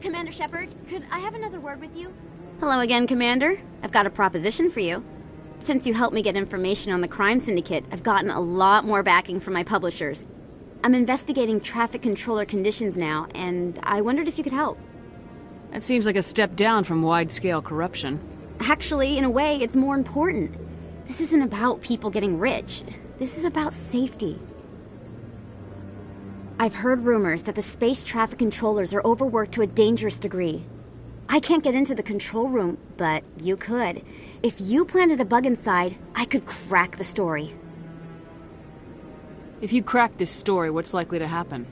Commander Shepard, could I have another word with you? Hello again, Commander. I've got a proposition for you. Since you helped me get information on the crime syndicate, I've gotten a lot more backing from my publishers. I'm investigating traffic controller conditions now, and I wondered if you could help. That seems like a step down from wide-scale corruption. Actually, in a way, it's more important. This isn't about people getting rich. This is about safety. I've heard rumors that the space traffic controllers are overworked to a dangerous degree. I can't get into the control room, but you could. If you planted a bug inside, I could crack the story. If you crack this story, what's likely to happen?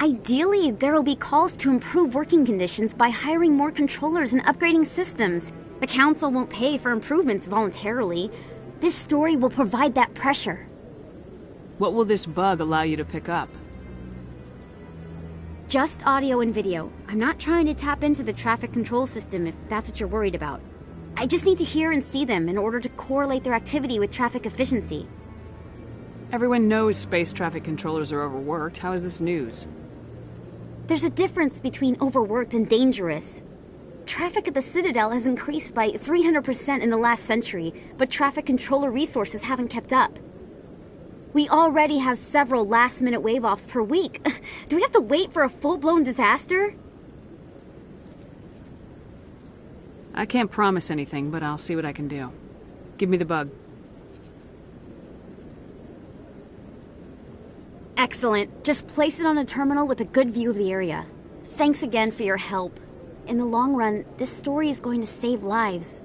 Ideally, there will be calls to improve working conditions by hiring more controllers and upgrading systems. The Council won't pay for improvements voluntarily. This story will provide that pressure. What will this bug allow you to pick up? Just audio and video. I'm not trying to tap into the traffic control system if that's what you're worried about. I just need to hear and see them in order to correlate their activity with traffic efficiency. Everyone knows space traffic controllers are overworked. How is this news? There's a difference between overworked and dangerous. Traffic at the Citadel has increased by 300% in the last century, but traffic controller resources haven't kept up. We already have several last-minute wave-offs per week. Do we have to wait for a full-blown disaster? I can't promise anything, but I'll see what I can do. Give me the bug. Excellent. Just place it on a terminal with a good view of the area. Thanks again for your help. In the long run, this story is going to save lives.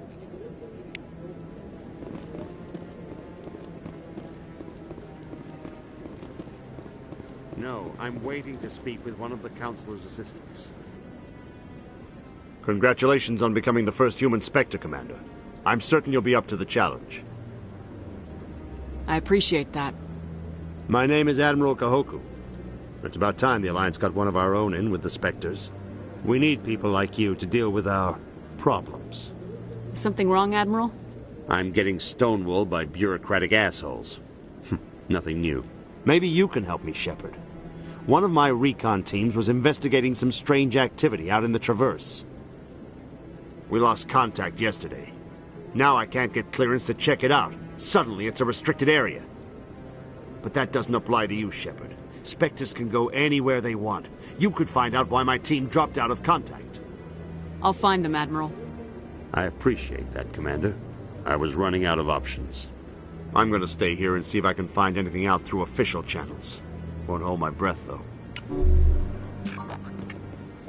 No, I'm waiting to speak with one of the Councilor's assistants. Congratulations on becoming the first human Spectre, Commander. I'm certain you'll be up to the challenge. I appreciate that. My name is Admiral Kahoku. It's about time the Alliance got one of our own in with the Spectres. We need people like you to deal with our problems. Is something wrong, Admiral? I'm getting stonewalled by bureaucratic assholes. Nothing new. Maybe you can help me, Shepard. One of my recon teams was investigating some strange activity out in the Traverse. We lost contact yesterday. Now I can't get clearance to check it out. Suddenly it's a restricted area. But that doesn't apply to you, Shepard. Spectres can go anywhere they want. You could find out why my team dropped out of contact. I'll find them, Admiral. I appreciate that, Commander. I was running out of options. I'm going to stay here and see if I can find anything out through official channels. Won't hold my breath, though.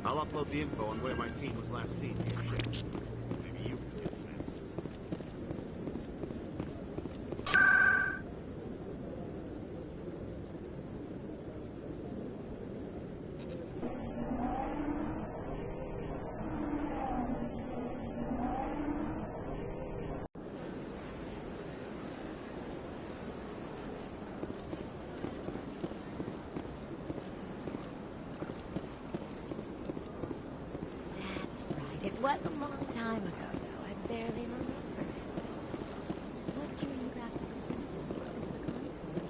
I'll upload the info on where my team was last seen here, Shepard. Maybe you can get some answers. It was a long time ago, though. I barely remember. What drew you back to the cinema and to the console?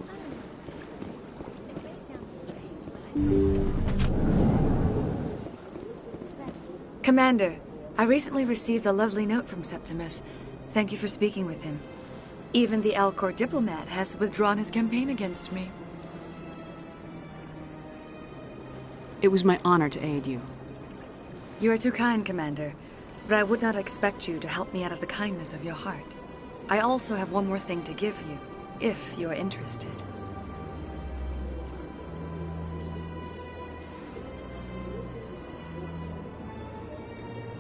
I don't know. It may sound strange, but I... Commander, I recently received a lovely note from Septimus. Thank you for speaking with him. Even the Alcor diplomat has withdrawn his campaign against me. It was my honor to aid you. You are too kind, Commander, but I would not expect you to help me out of the kindness of your heart. I also have one more thing to give you, if you are interested.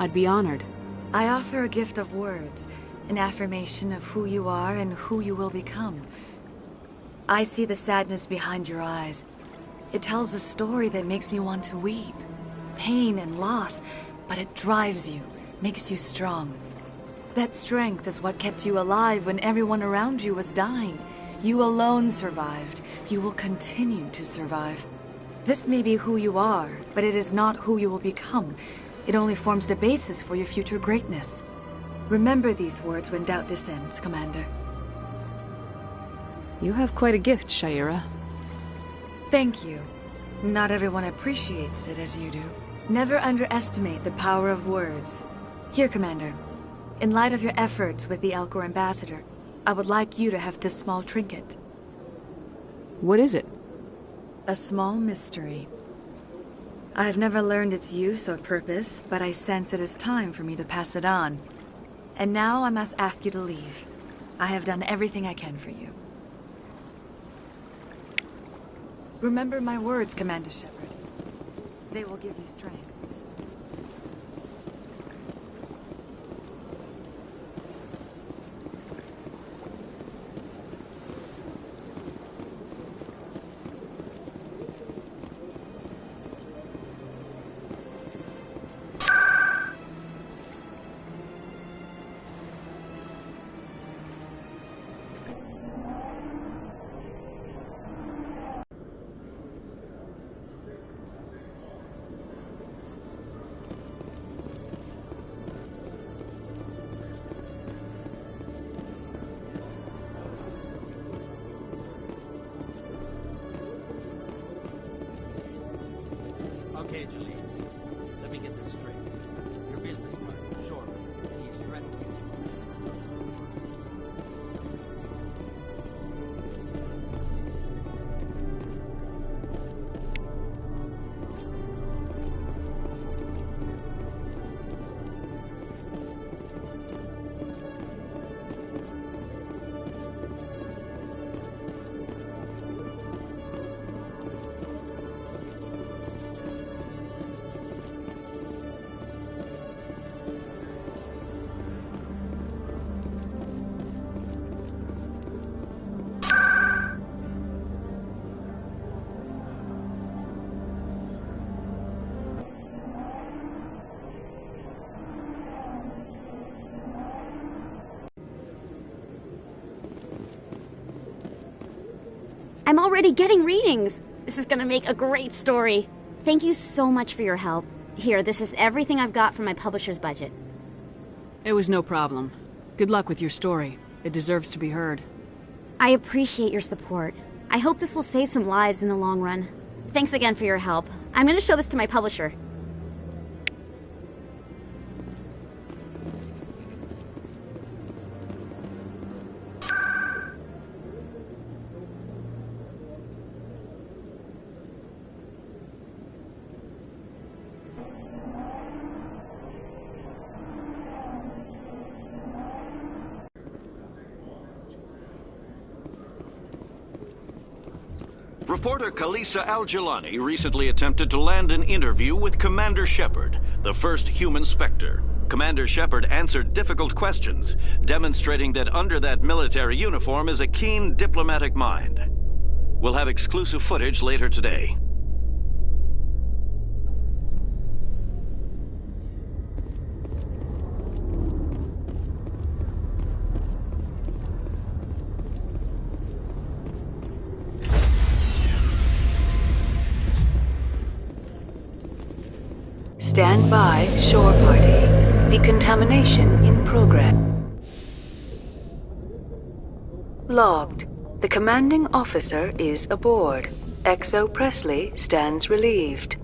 I'd be honored. I offer a gift of words, an affirmation of who you are and who you will become. I see the sadness behind your eyes. It tells a story that makes me want to weep. Pain and loss, but it drives you, makes you strong. That strength is what kept you alive when everyone around you was dying. You alone survived. You will continue to survive. This may be who you are, but it is not who you will become. It only forms the basis for your future greatness. Remember these words when doubt descends, Commander. You have quite a gift, Sha'ira. Thank you. Not everyone appreciates it as you do. Never underestimate the power of words. Here, Commander. In light of your efforts with the Elcor Ambassador, I would like you to have this small trinket. What is it? A small mystery. I have never learned its use or purpose, but I sense it is time for me to pass it on. And now I must ask you to leave. I have done everything I can for you. Remember my words, Commander Shepard. They will give you strength. Okay, Jalil. Let me get this straight. Your business partner, Shoreman, he's threatened you. I'm already getting readings. This is gonna make a great story. Thank you so much for your help. Here, this is everything I've got from my publisher's budget. It was no problem. Good luck with your story. It deserves to be heard. I appreciate your support. I hope this will save some lives in the long run. Thanks again for your help. I'm gonna show this to my publisher. Reporter Kalisa Al-Jilani recently attempted to land an interview with Commander Shepard, the first human Spectre. Commander Shepard answered difficult questions, demonstrating that under that military uniform is a keen diplomatic mind. We'll have exclusive footage later today. Stand by, shore party. Decontamination in progress. Logged. The commanding officer is aboard. Exo Presley stands relieved.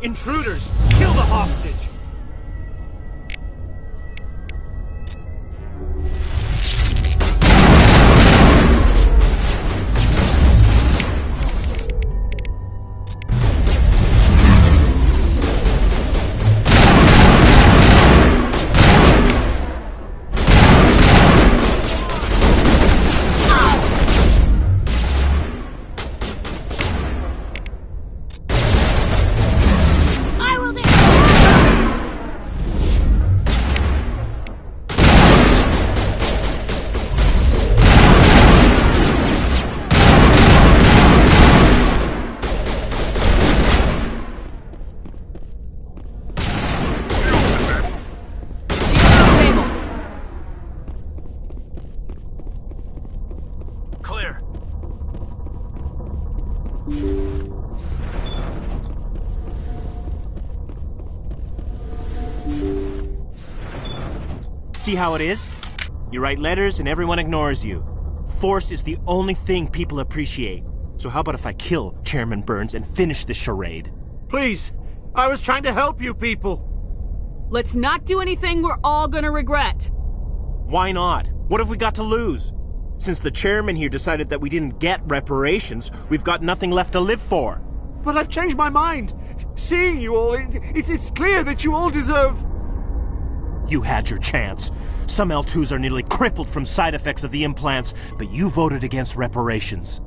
Intruders! Kill the hostage! Clear. See how it is? You write letters and everyone ignores you. Force is the only thing people appreciate. So how about if I kill Chairman Burns and finish this charade? Please, I was trying to help you people. Let's not do anything we're all gonna regret. Why not? What have we got to lose? Since the chairman here decided that we didn't get reparations, we've got nothing left to live for. But I've changed my mind. Seeing you all, it's clear that you all deserve... You had your chance. Some L2s are nearly crippled from side effects of the implants, but you voted against reparations.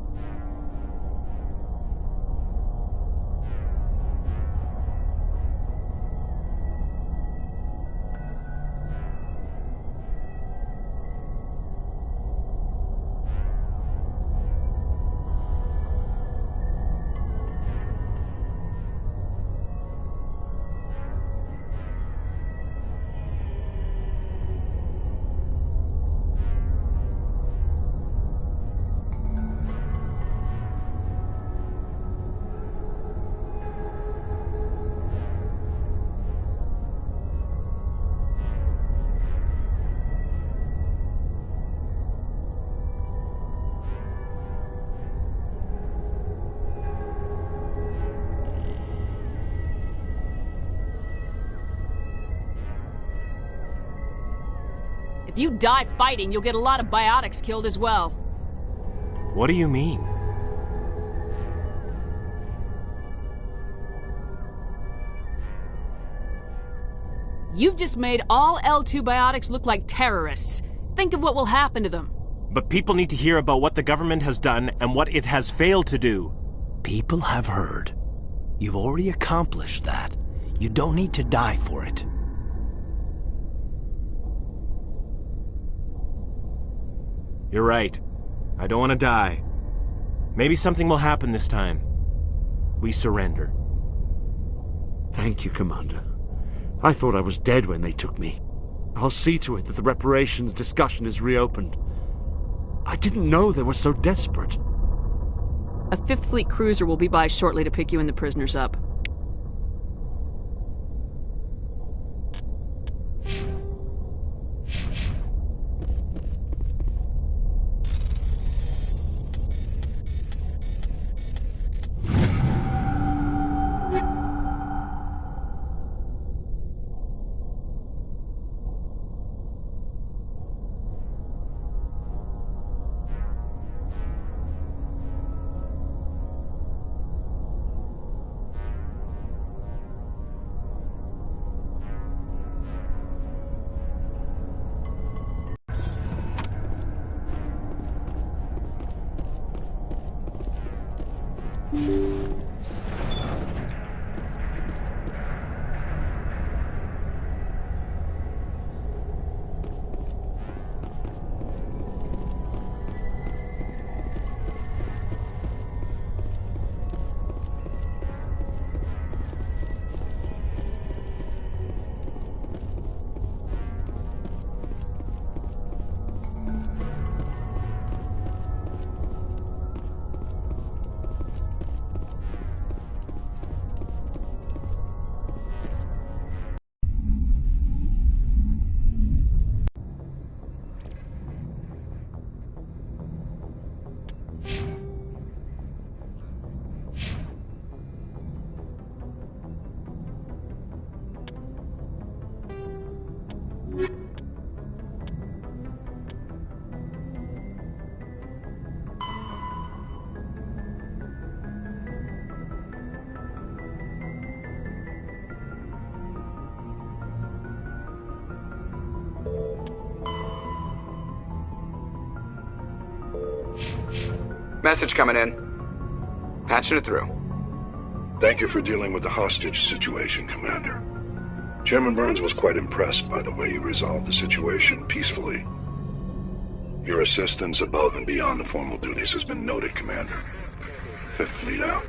If you die fighting, you'll get a lot of biotics killed as well. What do you mean? You've just made all L2 biotics look like terrorists. Think of what will happen to them. But people need to hear about what the government has done and what it has failed to do. People have heard. You've already accomplished that. You don't need to die for it. You're right. I don't want to die. Maybe something will happen this time. We surrender. Thank you, Commander. I thought I was dead when they took me. I'll see to it that the reparations discussion is reopened. I didn't know they were so desperate. A 5th Fleet cruiser will be by shortly to pick you and the prisoners up. Message coming in. Patching it through. Thank you for dealing with the hostage situation, Commander. Chairman Burns was quite impressed by the way you resolved the situation peacefully. Your assistance above and beyond the formal duties has been noted, Commander. Fifth Fleet out.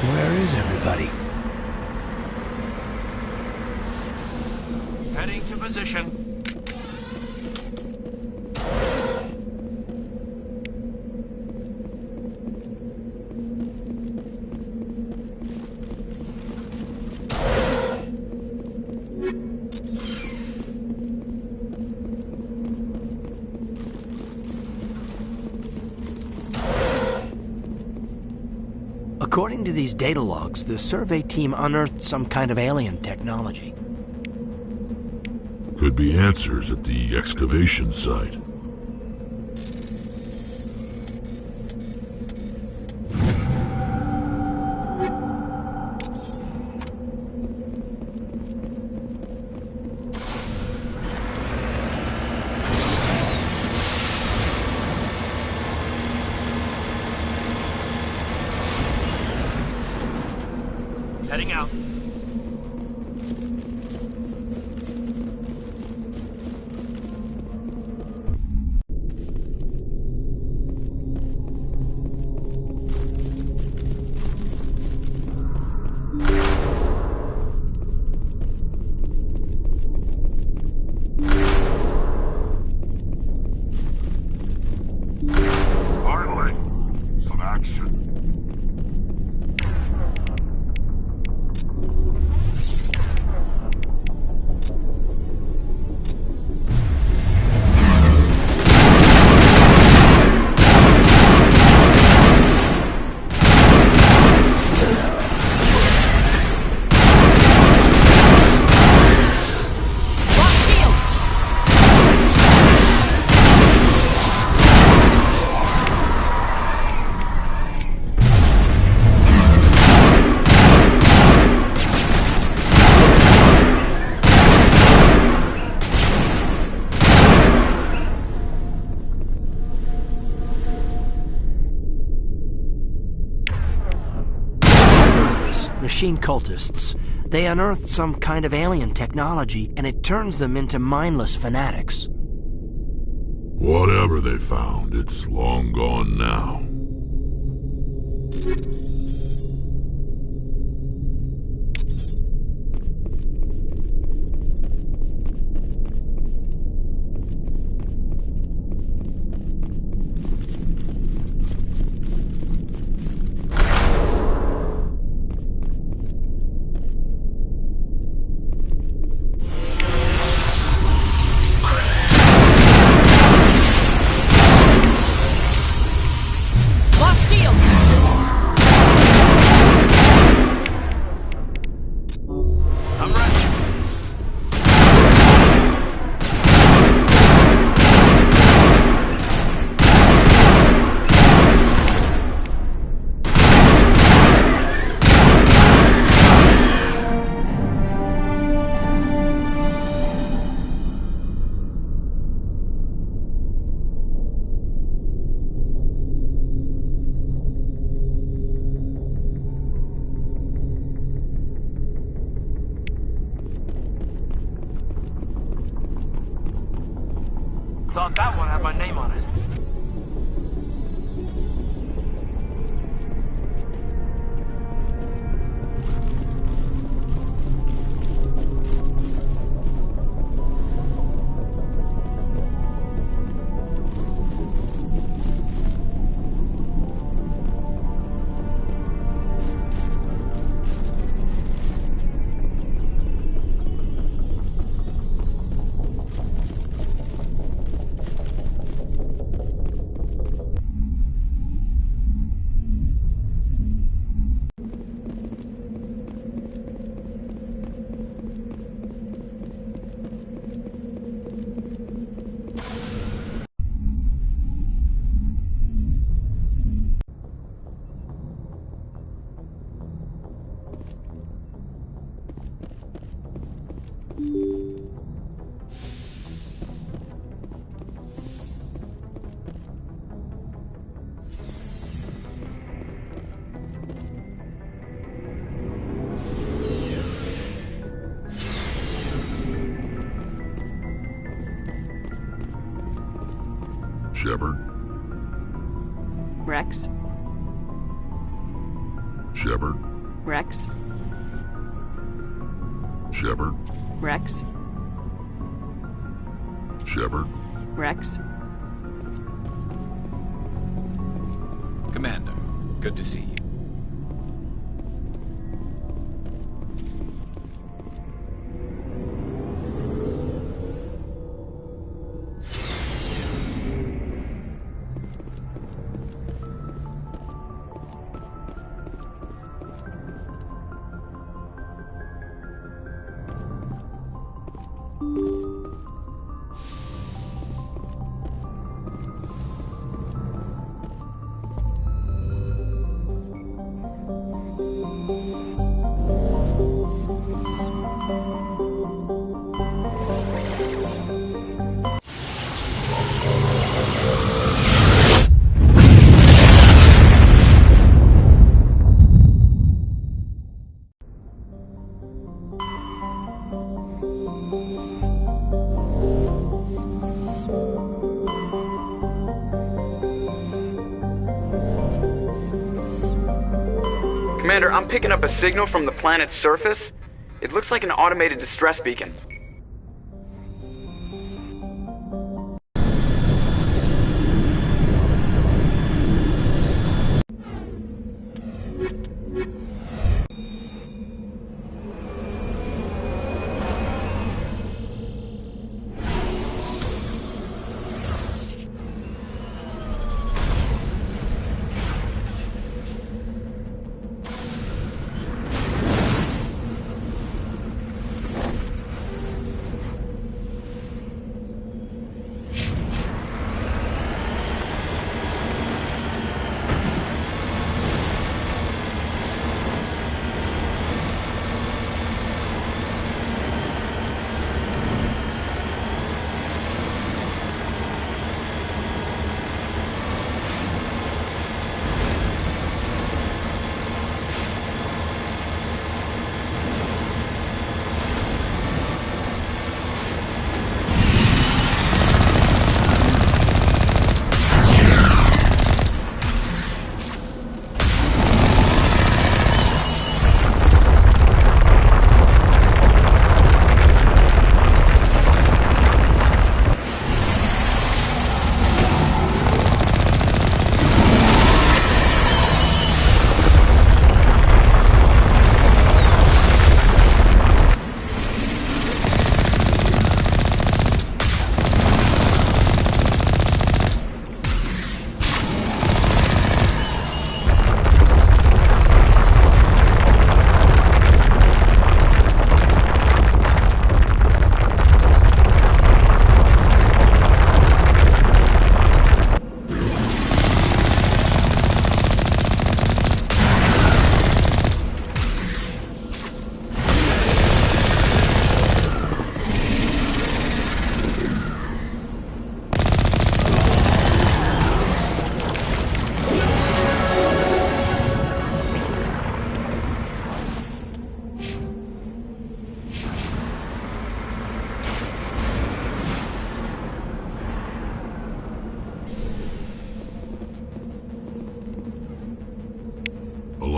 Where is everybody? Heading to position. According to these data logs, the survey team unearthed some kind of alien technology. Could be answers at the excavation site. Heading out. Finally, some action. machine cultists. They unearthed some kind of alien technology, and it turns them into mindless fanatics. Whatever they found, it's long gone now. Thought that one had my name on it. Shepard? Rex? Shepard? Rex? Shepard? Rex? Shepard? Rex? Commander, good to see you. Commander, I'm picking up a signal from the planet's surface. It looks like an automated distress beacon.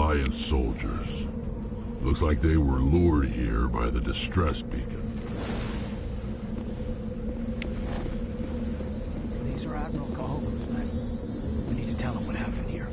Alliance soldiers. Looks like they were lured here by the distress beacon. These are Admiral Kaholo's men. We need to tell him what happened here.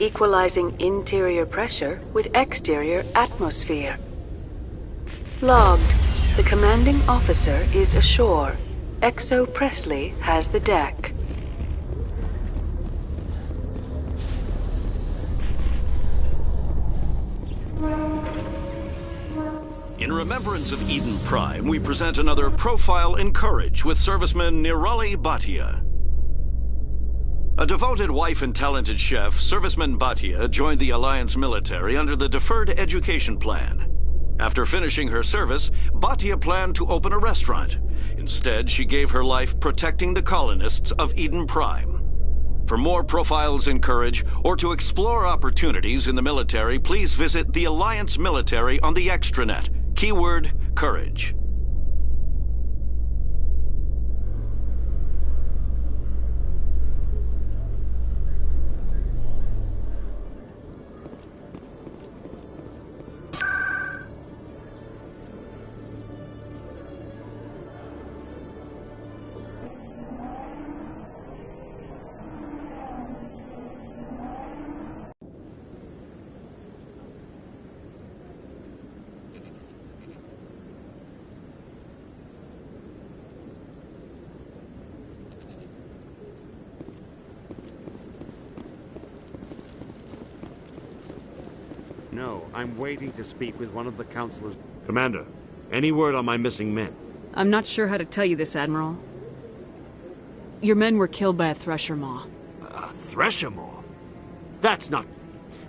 Equalizing interior pressure with exterior atmosphere. Logged. The commanding officer is ashore. Exo Presley has the deck. In remembrance of Eden Prime, we present another Profile in Courage with serviceman Nirali Bhatia. A devoted wife and talented chef, Serviceman Bhatia joined the Alliance military under the Deferred Education Plan. After finishing her service, Bhatia planned to open a restaurant. Instead, she gave her life protecting the colonists of Eden Prime. For more Profiles in Courage, or to explore opportunities in the military, please visit the Alliance military on the extranet. Keyword, Courage. No, I'm waiting to speak with one of the counselors. Commander, any word on my missing men? I'm not sure how to tell you this, Admiral. Your men were killed by a Thresher Maw. A Thresher Maw? That's not...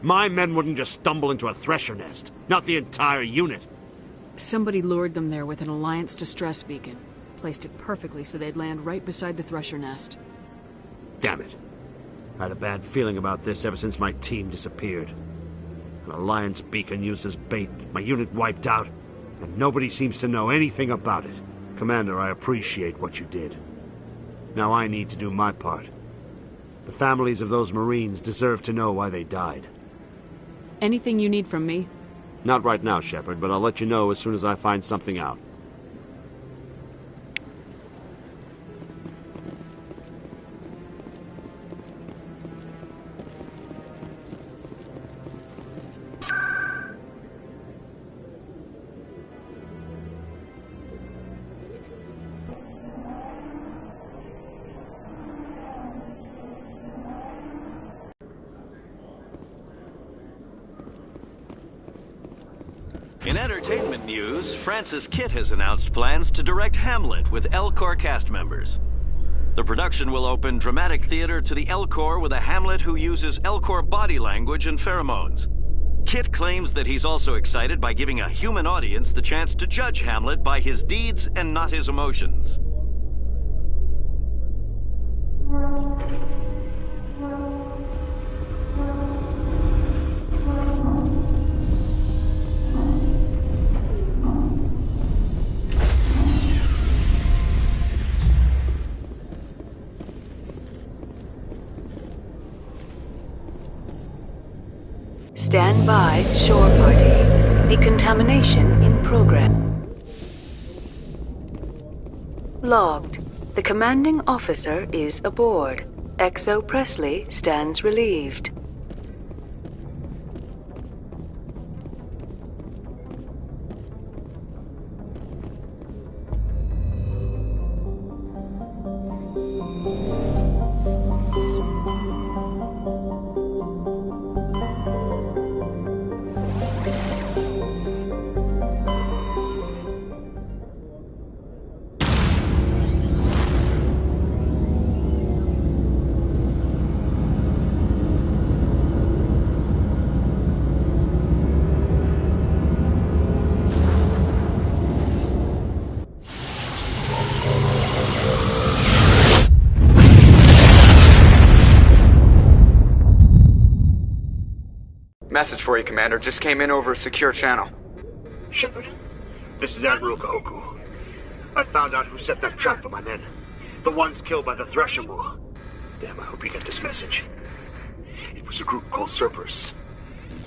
My men wouldn't just stumble into a Thresher nest. Not the entire unit. Somebody lured them there with an Alliance distress beacon. Placed it perfectly so they'd land right beside the Thresher nest. Damn it. I had a bad feeling about this ever since my team disappeared. An Alliance beacon used as bait, my unit wiped out, and nobody seems to know anything about it. Commander, I appreciate what you did. Now I need to do my part. The families of those Marines deserve to know why they died. Anything you need from me? Not right now, Shepard, but I'll let you know as soon as I find something out. In entertainment news, Francis Kitt has announced plans to direct Hamlet with Elcor cast members. The production will open dramatic theater to the Elcor with a Hamlet who uses Elcor body language and pheromones. Kitt claims that he's also excited by giving a human audience the chance to judge Hamlet by his deeds and not his emotions. Stand by, shore party. Decontamination in progress. Logged. The commanding officer is aboard. Exo Presley stands relieved. Message for you, Commander. Just came in over a secure channel. Shepard, this is Admiral Kahoku. I found out who set that trap for my men. The ones killed by the Thresher War. Damn, I hope you get this message. It was a group called Cerberus.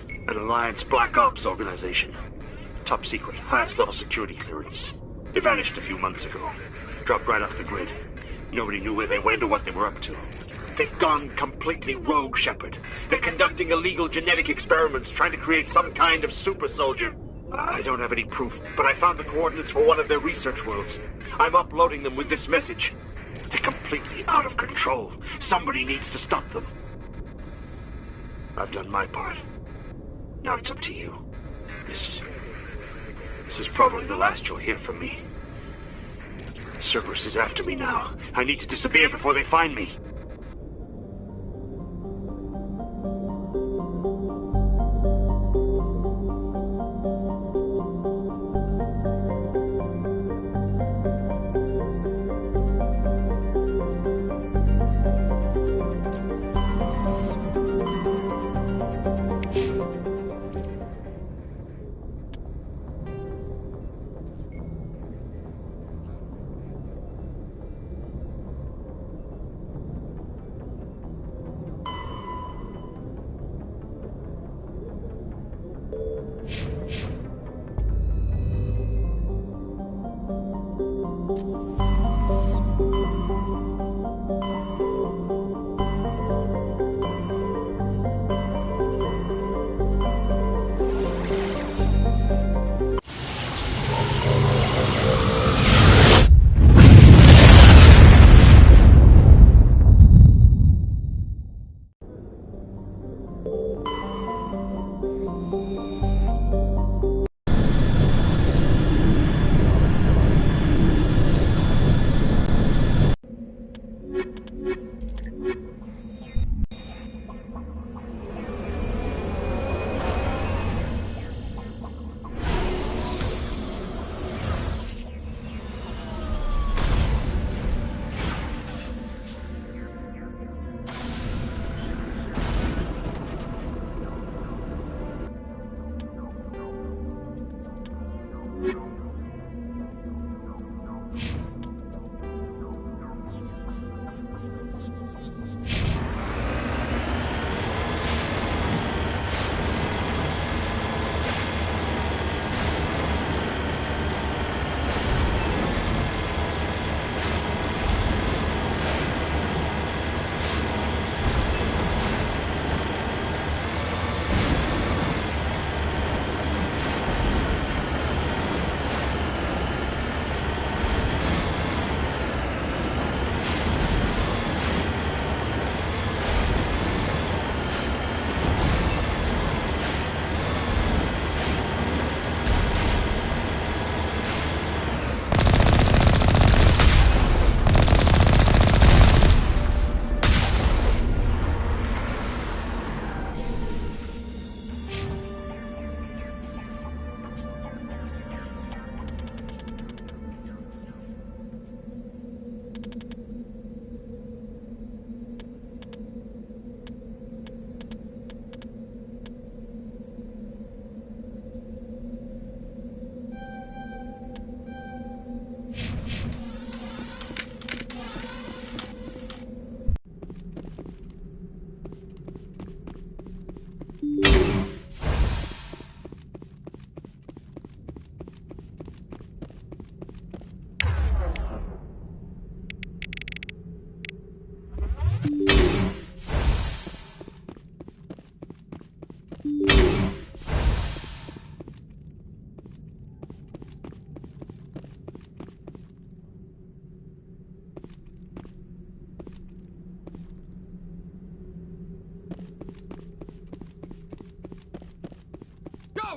An Alliance Black Ops organization. Top secret, highest level security clearance. They vanished a few months ago. Dropped right off the grid. Nobody knew where they went or what they were up to. They've gone completely rogue, Shepard. They're conducting illegal genetic experiments, trying to create some kind of super soldier. I don't have any proof, but I found the coordinates for one of their research worlds. I'm uploading them with this message. They're completely out of control. Somebody needs to stop them. I've done my part. Now it's up to you. This is probably the last you'll hear from me. Cerberus is after me now. I need to disappear before they find me.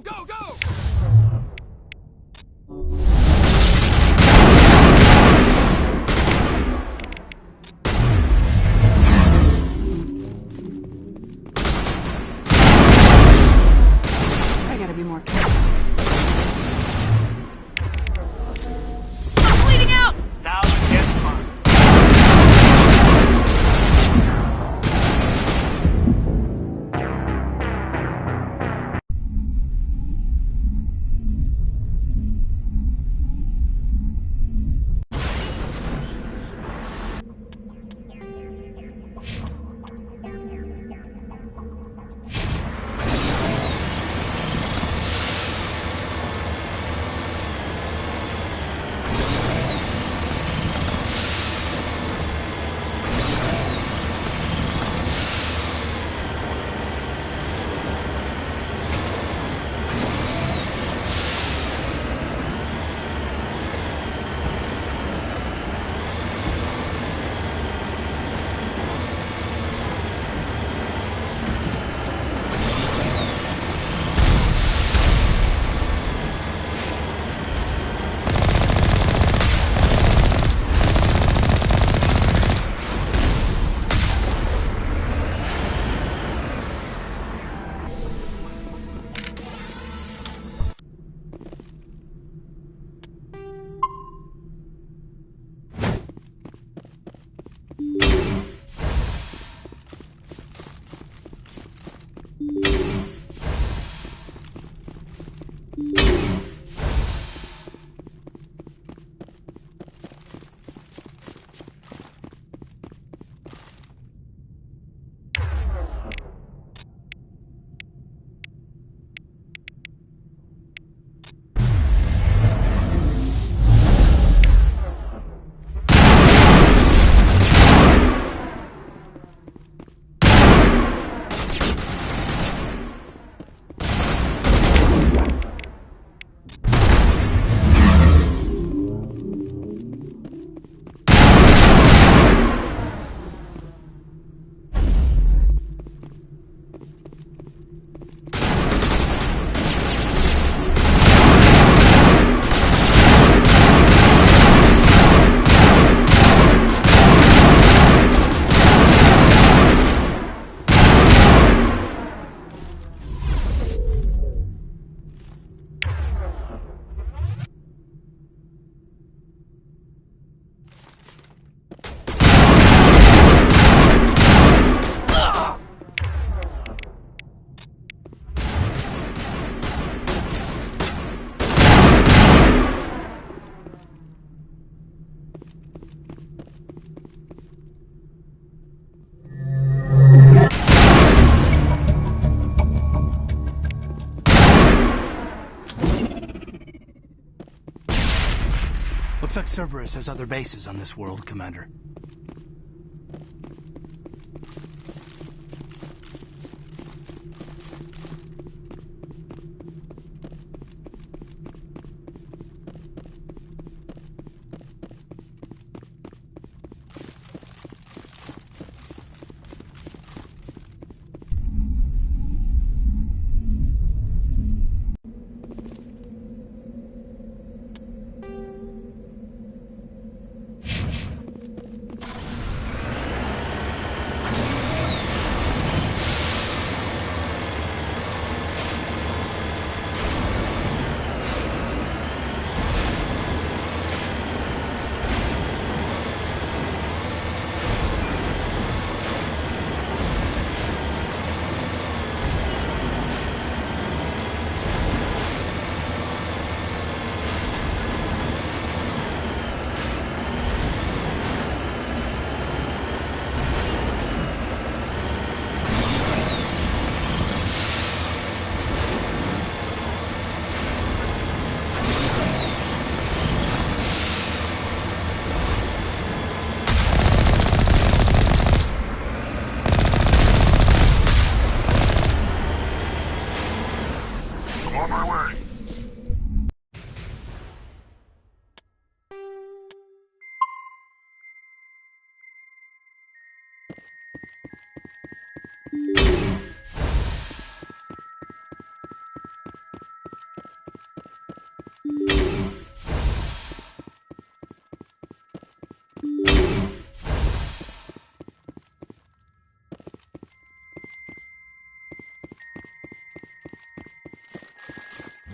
Go, go, go! I gotta be more careful. I'm bleeding out! Now it gets fun. Looks like Cerberus has other bases on this world, Commander.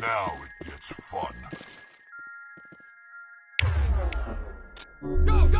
Now it gets fun. Go, go, go!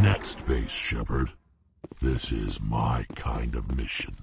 Next base, Shepard. This is my kind of mission.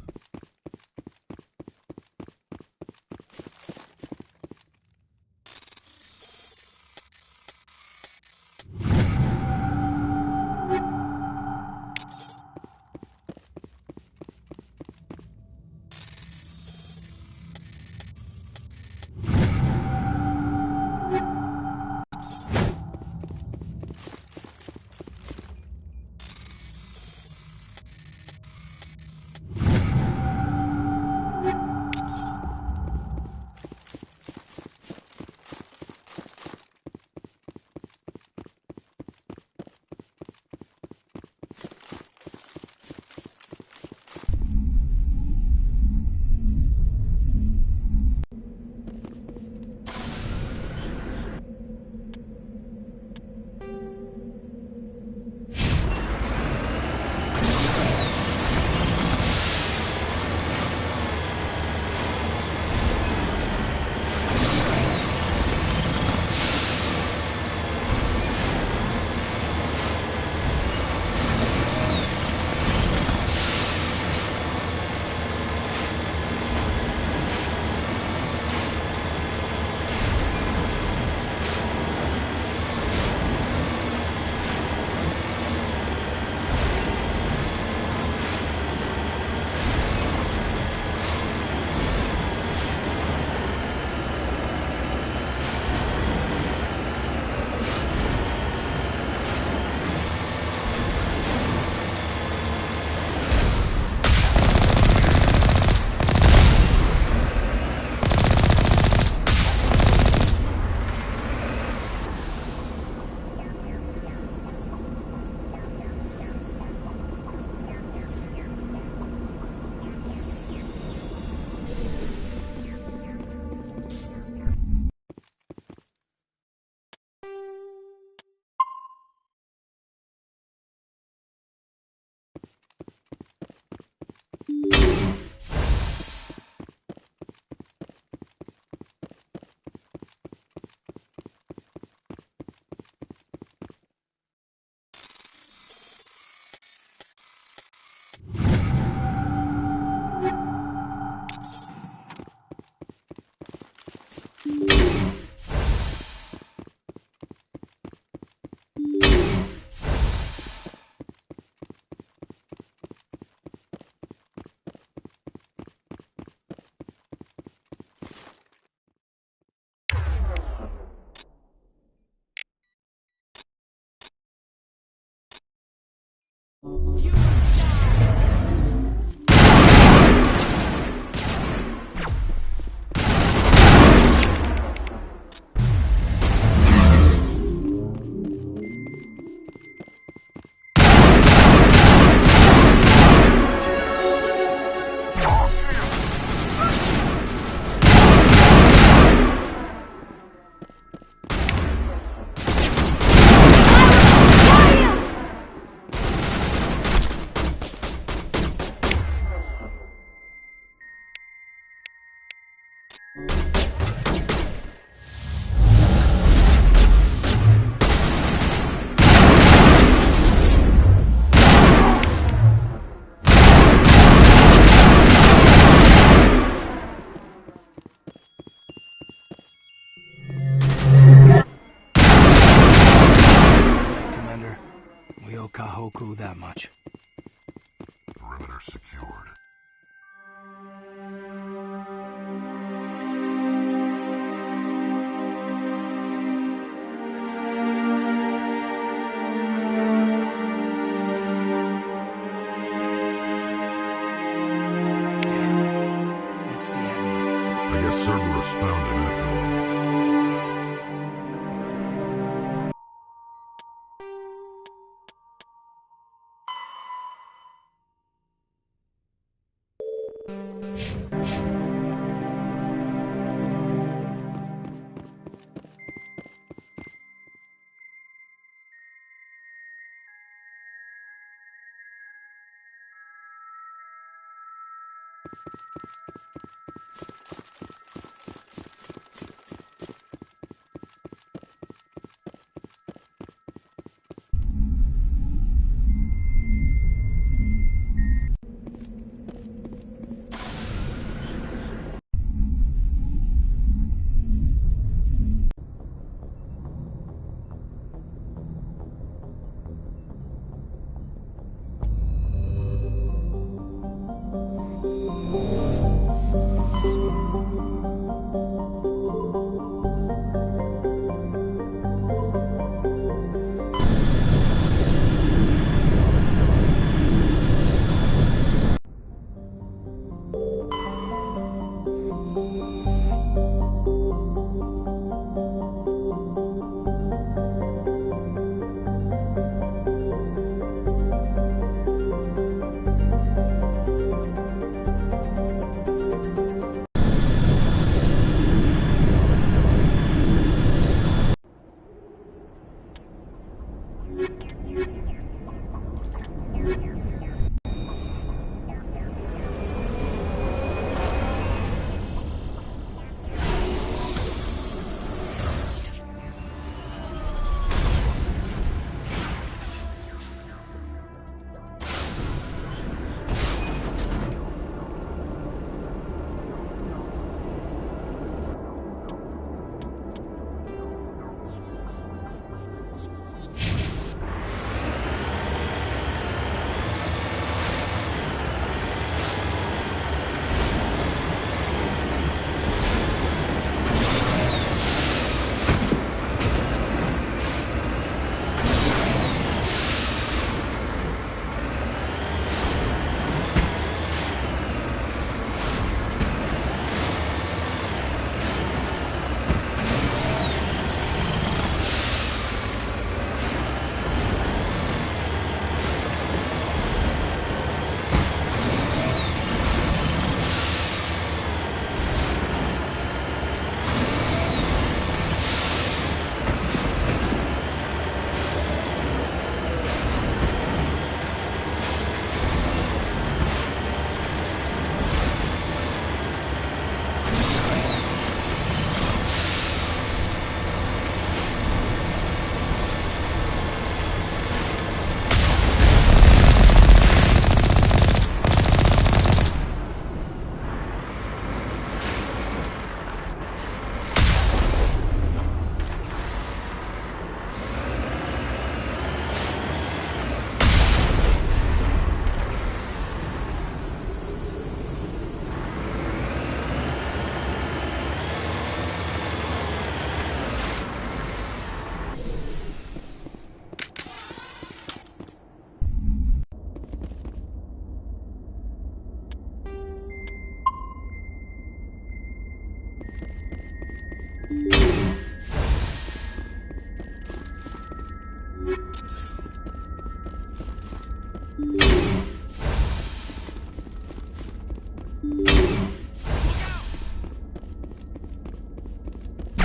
Kahoku that much. Perimeter secured. I guess Cerberus found him after all.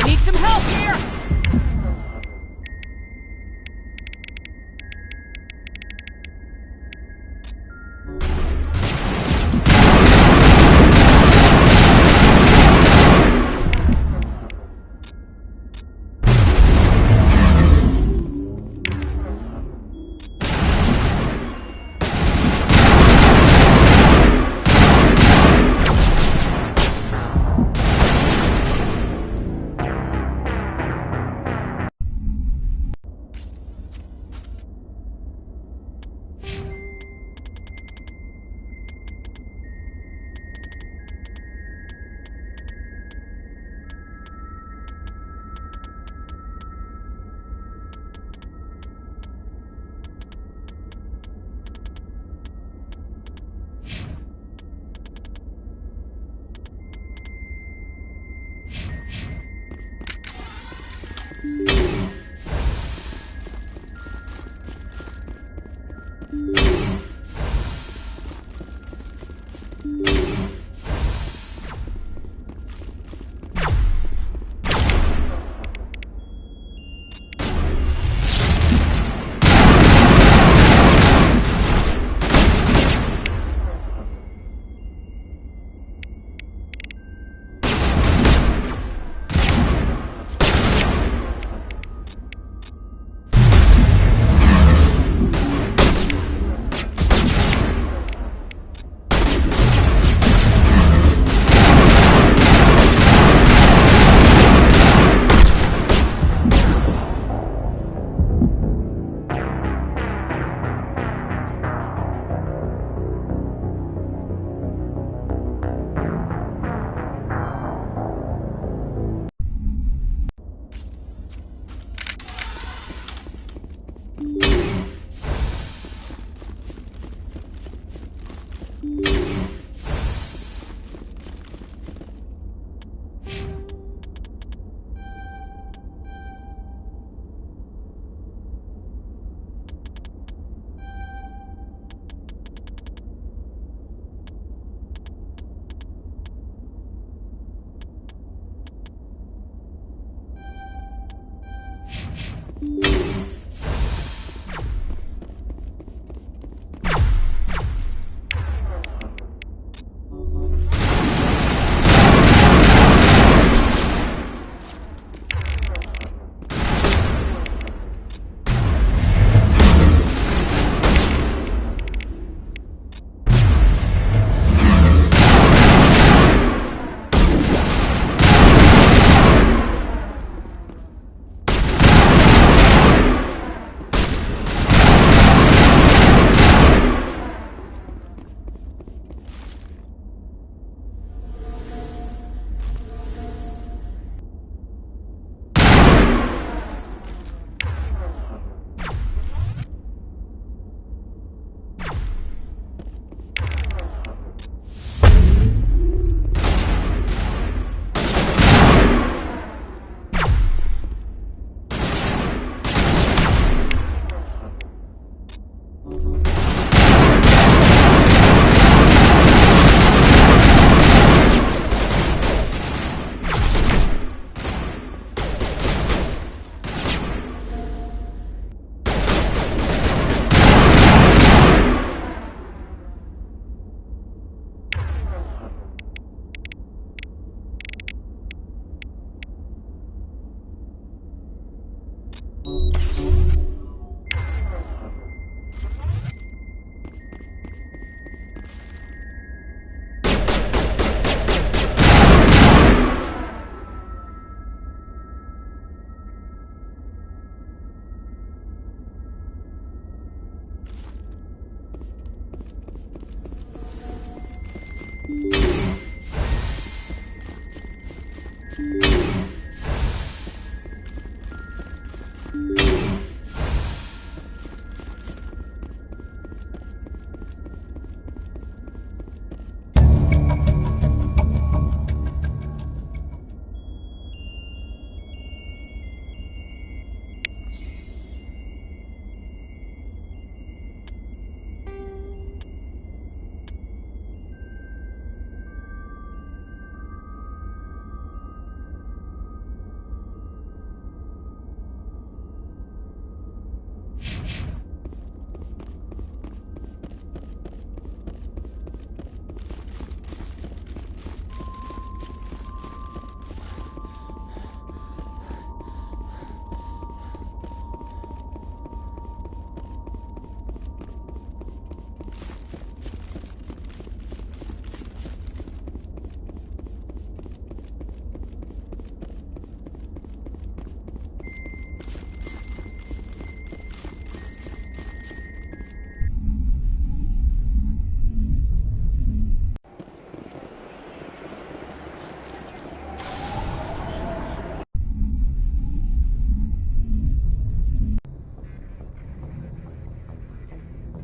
Need some help here!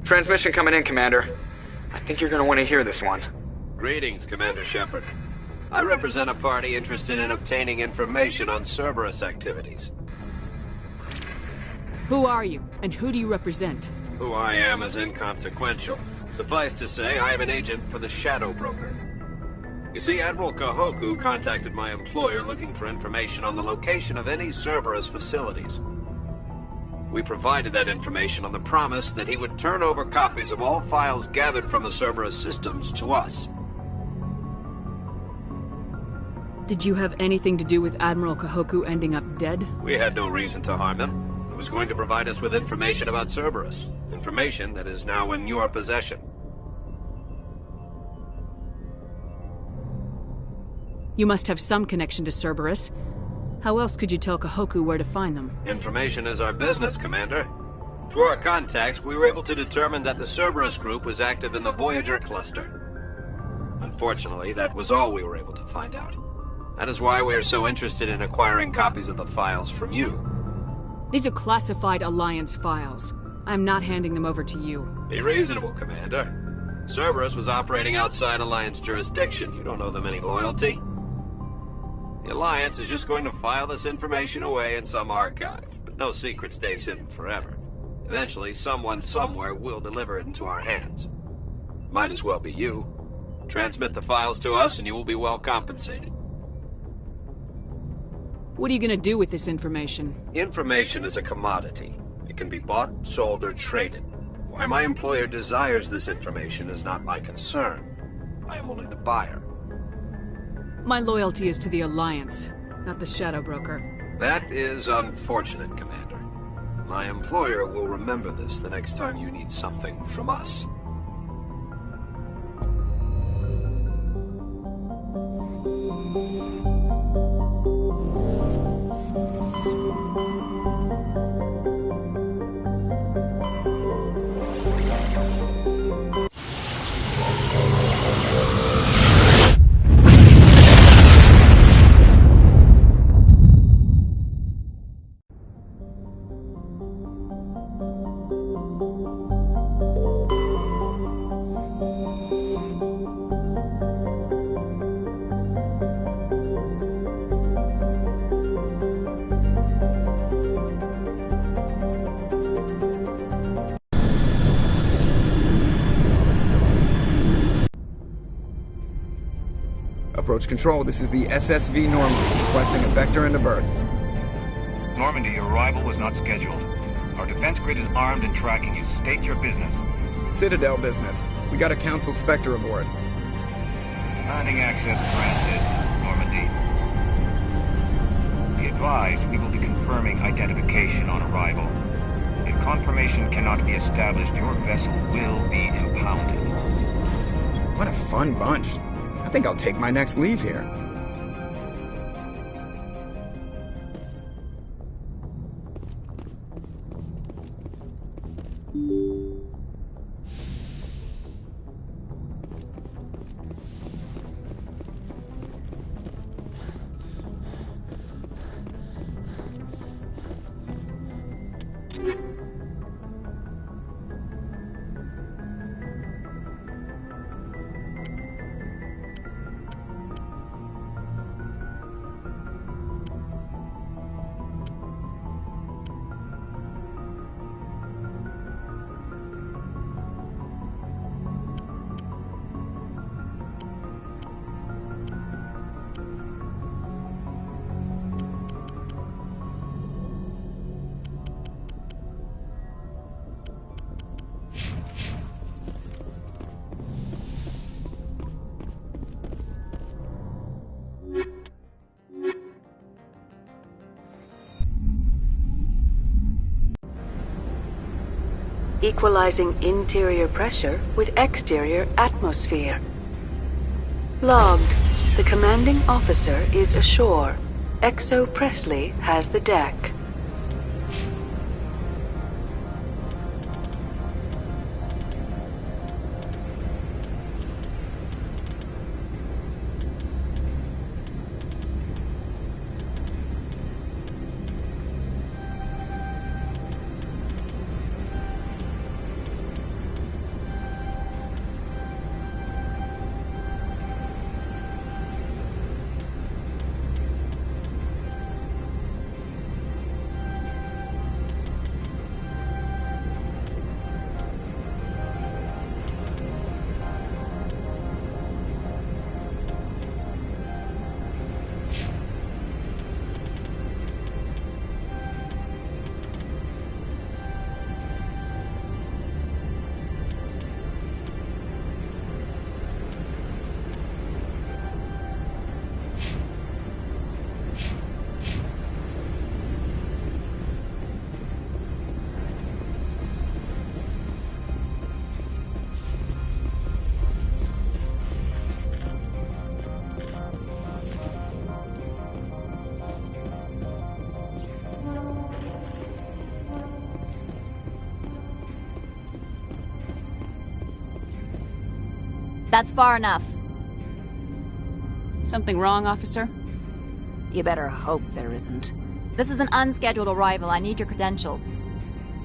Transmission coming in, Commander. I think you're gonna want to hear this one. Greetings, Commander Shepard. I represent a party interested in obtaining information on Cerberus activities. Who are you, and who do you represent? Who I am is inconsequential. Suffice to say, I am an agent for the Shadow Broker. You see, Admiral Kahoku contacted my employer looking for information on the location of any Cerberus facilities. We provided that information on the promise that he would turn over copies of all files gathered from the Cerberus systems to us. Did you have anything to do with Admiral Kahoku ending up dead? We had no reason to harm him. He was going to provide us with information about Cerberus. Information that is now in your possession. You must have some connection to Cerberus. How else could you tell Kahoku where to find them? Information is our business, Commander. Through our contacts, we were able to determine that the Cerberus group was active in the Voyager cluster. Unfortunately, that was all we were able to find out. That is why we are so interested in acquiring copies of the files from you. These are classified Alliance files. I'm not handing them over to you. Be reasonable, Commander. Cerberus was operating outside Alliance jurisdiction. You don't owe them any loyalty. The Alliance is just going to file this information away in some archive, but no secret stays hidden forever. Eventually, someone somewhere will deliver it into our hands. Might as well be you. Transmit the files to us and you will be well compensated. What are you gonna do with this information? Information is a commodity. It can be bought, sold, or traded. Why my employer desires this information is not my concern. I am only the buyer. My loyalty is to the Alliance, not the Shadow Broker. That is unfortunate, Commander. My employer will remember this the next time you need something from us. Approach Control, this is the SSV Normandy, requesting a vector into berth. Normandy, your arrival was not scheduled. Our defense grid is armed and tracking you. State your business. Citadel business. We got a Council Spectre aboard. Landing access granted, Normandy. Be advised, we will be confirmed confirming identification on arrival. If confirmation cannot be established, your vessel will be impounded. What a fun bunch. I think I'll take my next leave here. Equalizing interior pressure with exterior atmosphere. Logged. The commanding officer is ashore. Exo Presley has the deck. That's far enough. Something wrong, officer? You better hope there isn't. This is an unscheduled arrival. I need your credentials.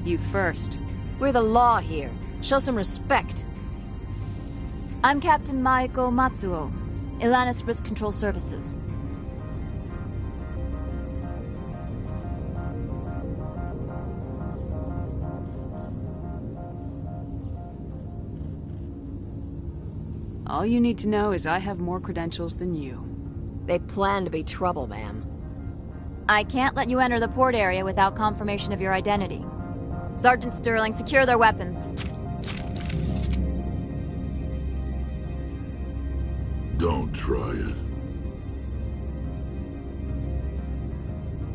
You first. We're the law here. Show some respect. I'm Captain Maiko Matsuo, Ilanis Risk Control Services. All you need to know is I have more credentials than you. They plan to be trouble, ma'am. I can't let you enter the port area without confirmation of your identity. Sergeant Sterling, secure their weapons. Don't try it.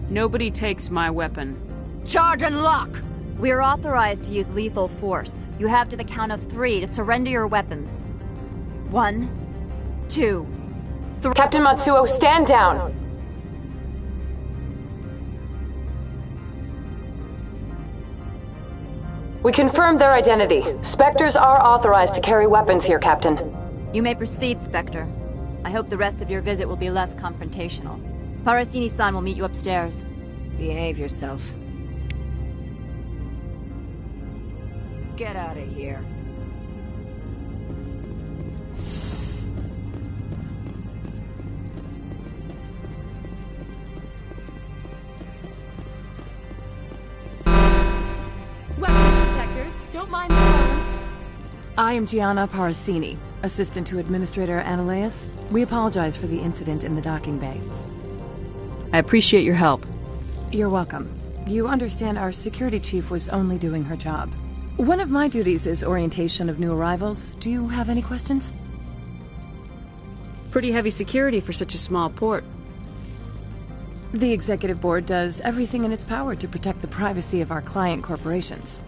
Nobody takes my weapon. Charge and lock! We're authorized to use lethal force. You have to the count of 3 to surrender your weapons. 1, 2, 3. Captain Matsuo, stand down! We confirmed their identity. Spectres are authorized to carry weapons here, Captain. You may proceed, Spectre. I hope the rest of your visit will be less confrontational. Parasini-san will meet you upstairs. Behave yourself. Get out of here. Don't mind the violence. I am Gianna Parasini, assistant to Administrator Ananias. We apologize for the incident in the docking bay. I appreciate your help. You're welcome. You understand our security chief was only doing her job. One of my duties is orientation of new arrivals. Do you have any questions? Pretty heavy security for such a small port. The Executive Board does everything in its power to protect the privacy of our client corporations.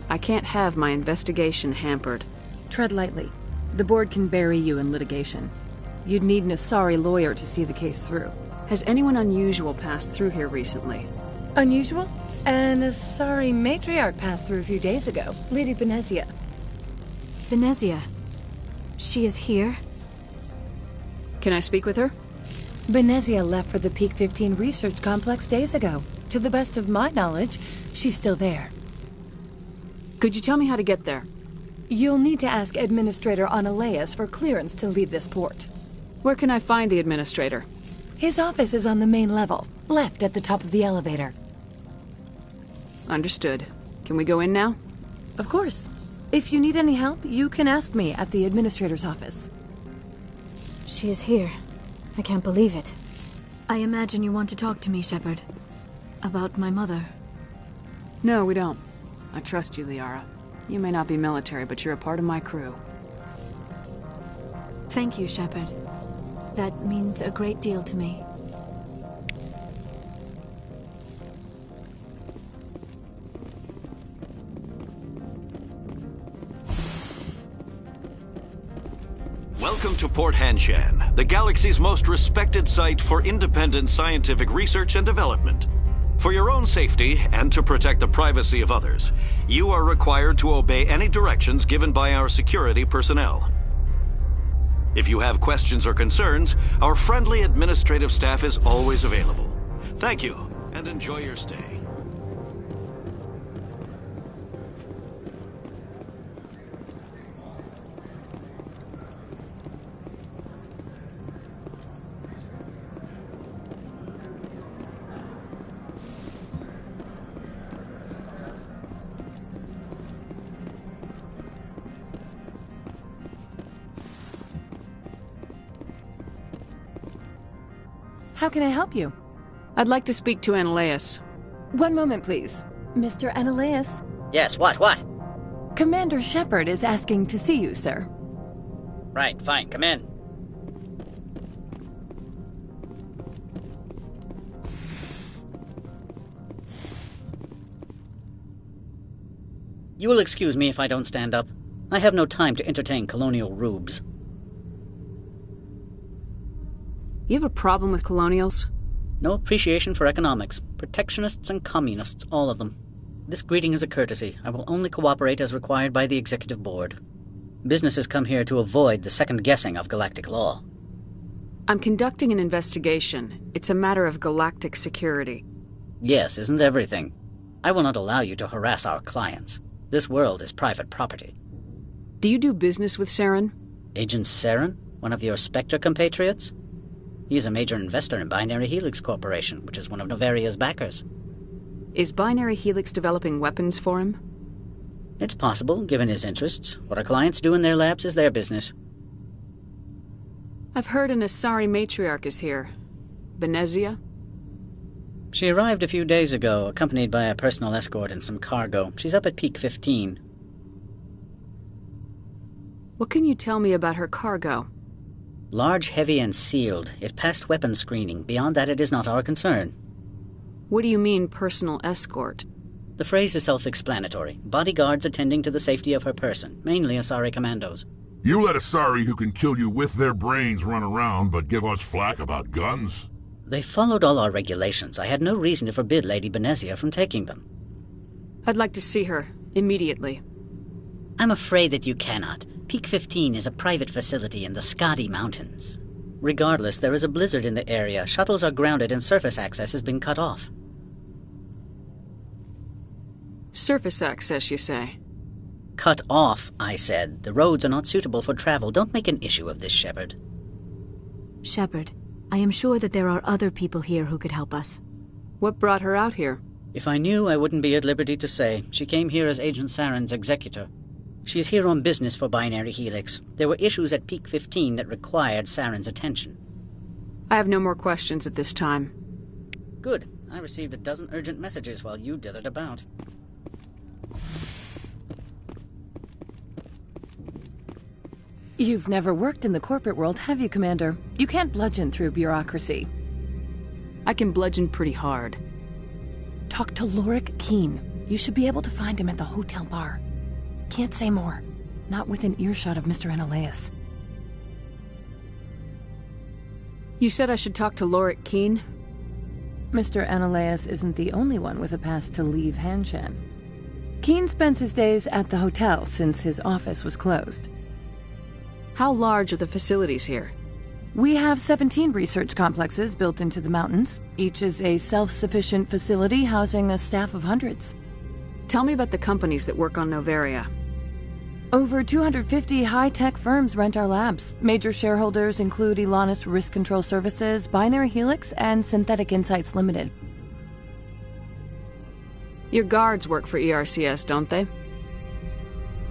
I can't have my investigation hampered. Tread lightly. The Board can bury you in litigation. You'd need an Asari lawyer to see the case through. Has anyone unusual passed through here recently? Unusual? An Asari matriarch passed through a few days ago. Lady Benezia. Benezia? She is here? Can I speak with her? Benezia left for the Peak 15 research complex days ago. To the best of my knowledge, she's still there. Could you tell me how to get there? You'll need to ask Administrator Analeas for clearance to leave this port. Where can I find the Administrator? His office is on the main level, left at the top of the elevator. Understood. Can we go in now? Of course. If you need any help, you can ask me at the Administrator's office. She is here. I can't believe it. I imagine you want to talk to me, Shepard. About my mother. No, we don't. I trust you, Liara. You may not be military, but you're a part of my crew. Thank you, Shepard. That means a great deal to me. Welcome to Port Hanshan, the galaxy's most respected site for independent scientific research and development. For your own safety and to protect the privacy of others, you are required to obey any directions given by our security personnel. If you have questions or concerns, our friendly administrative staff is always available. Thank you, and enjoy your stay. How can I help you? I'd like to speak to Analeas. One moment, please. Mr. Analeas? Yes, what? Commander Shepard is asking to see you, sir. Right, fine, come in. You will excuse me if I don't stand up. I have no time to entertain colonial rubes. You have a problem with colonials? No appreciation for economics. Protectionists and communists, all of them. This greeting is a courtesy. I will only cooperate as required by the Executive Board. Businesses come here to avoid the second guessing of galactic law. I'm conducting an investigation. It's a matter of galactic security. Yes, isn't everything? I will not allow you to harass our clients. This world is private property. Do you do business with Saren? Agent Saren? One of your Spectre compatriots? He is a major investor in Binary Helix Corporation, which is one of Novaria's backers. Is Binary Helix developing weapons for him? It's possible, given his interests. What our clients do in their labs is their business. I've heard an Asari matriarch is here. Benezia? She arrived a few days ago, accompanied by a personal escort and some cargo. She's up at Peak 15. What can you tell me about her cargo? Large, heavy, and sealed. It passed weapons screening. Beyond that, it is not our concern. What do you mean, personal escort? The phrase is self-explanatory. Bodyguards attending to the safety of her person, mainly Asari commandos. You let Asari who can kill you with their brains run around, but give us flack about guns? They followed all our regulations. I had no reason to forbid Lady Benezia from taking them. I'd like to see her, immediately. I'm afraid that you cannot. Peak 15 is a private facility in the Skadi Mountains. Regardless, there is a blizzard in the area. Shuttles are grounded and surface access has been cut off. Surface access, you say? Cut off, I said. The roads are not suitable for travel. Don't make an issue of this, Shepard. Shepard, I am sure that there are other people here who could help us. What brought her out here? If I knew, I wouldn't be at liberty to say. She came here as Agent Saren's executor. She is here on business for Binary Helix. There were issues at Peak 15 that required Saren's attention. I have no more questions at this time. Good. I received a dozen urgent messages while you dithered about. You've never worked in the corporate world, have you, Commander? You can't bludgeon through bureaucracy. I can bludgeon pretty hard. Talk to Lorik Keene. You should be able to find him at the hotel bar. Can't say more. Not within earshot of Mr. Analaeus. You said I should talk to Lorik Keene? Mr. Analaeus isn't the only one with a pass to leave Hanshan. Keene spends his days at the hotel since his office was closed. How large are the facilities here? We have 17 research complexes built into the mountains. Each is a self-sufficient facility housing a staff of hundreds. Tell me about the companies that work on Noveria. Over 250 high-tech firms rent our labs. Major shareholders include Elanus Risk Control Services, Binary Helix, and Synthetic Insights Limited. Your guards work for ERCS, don't they?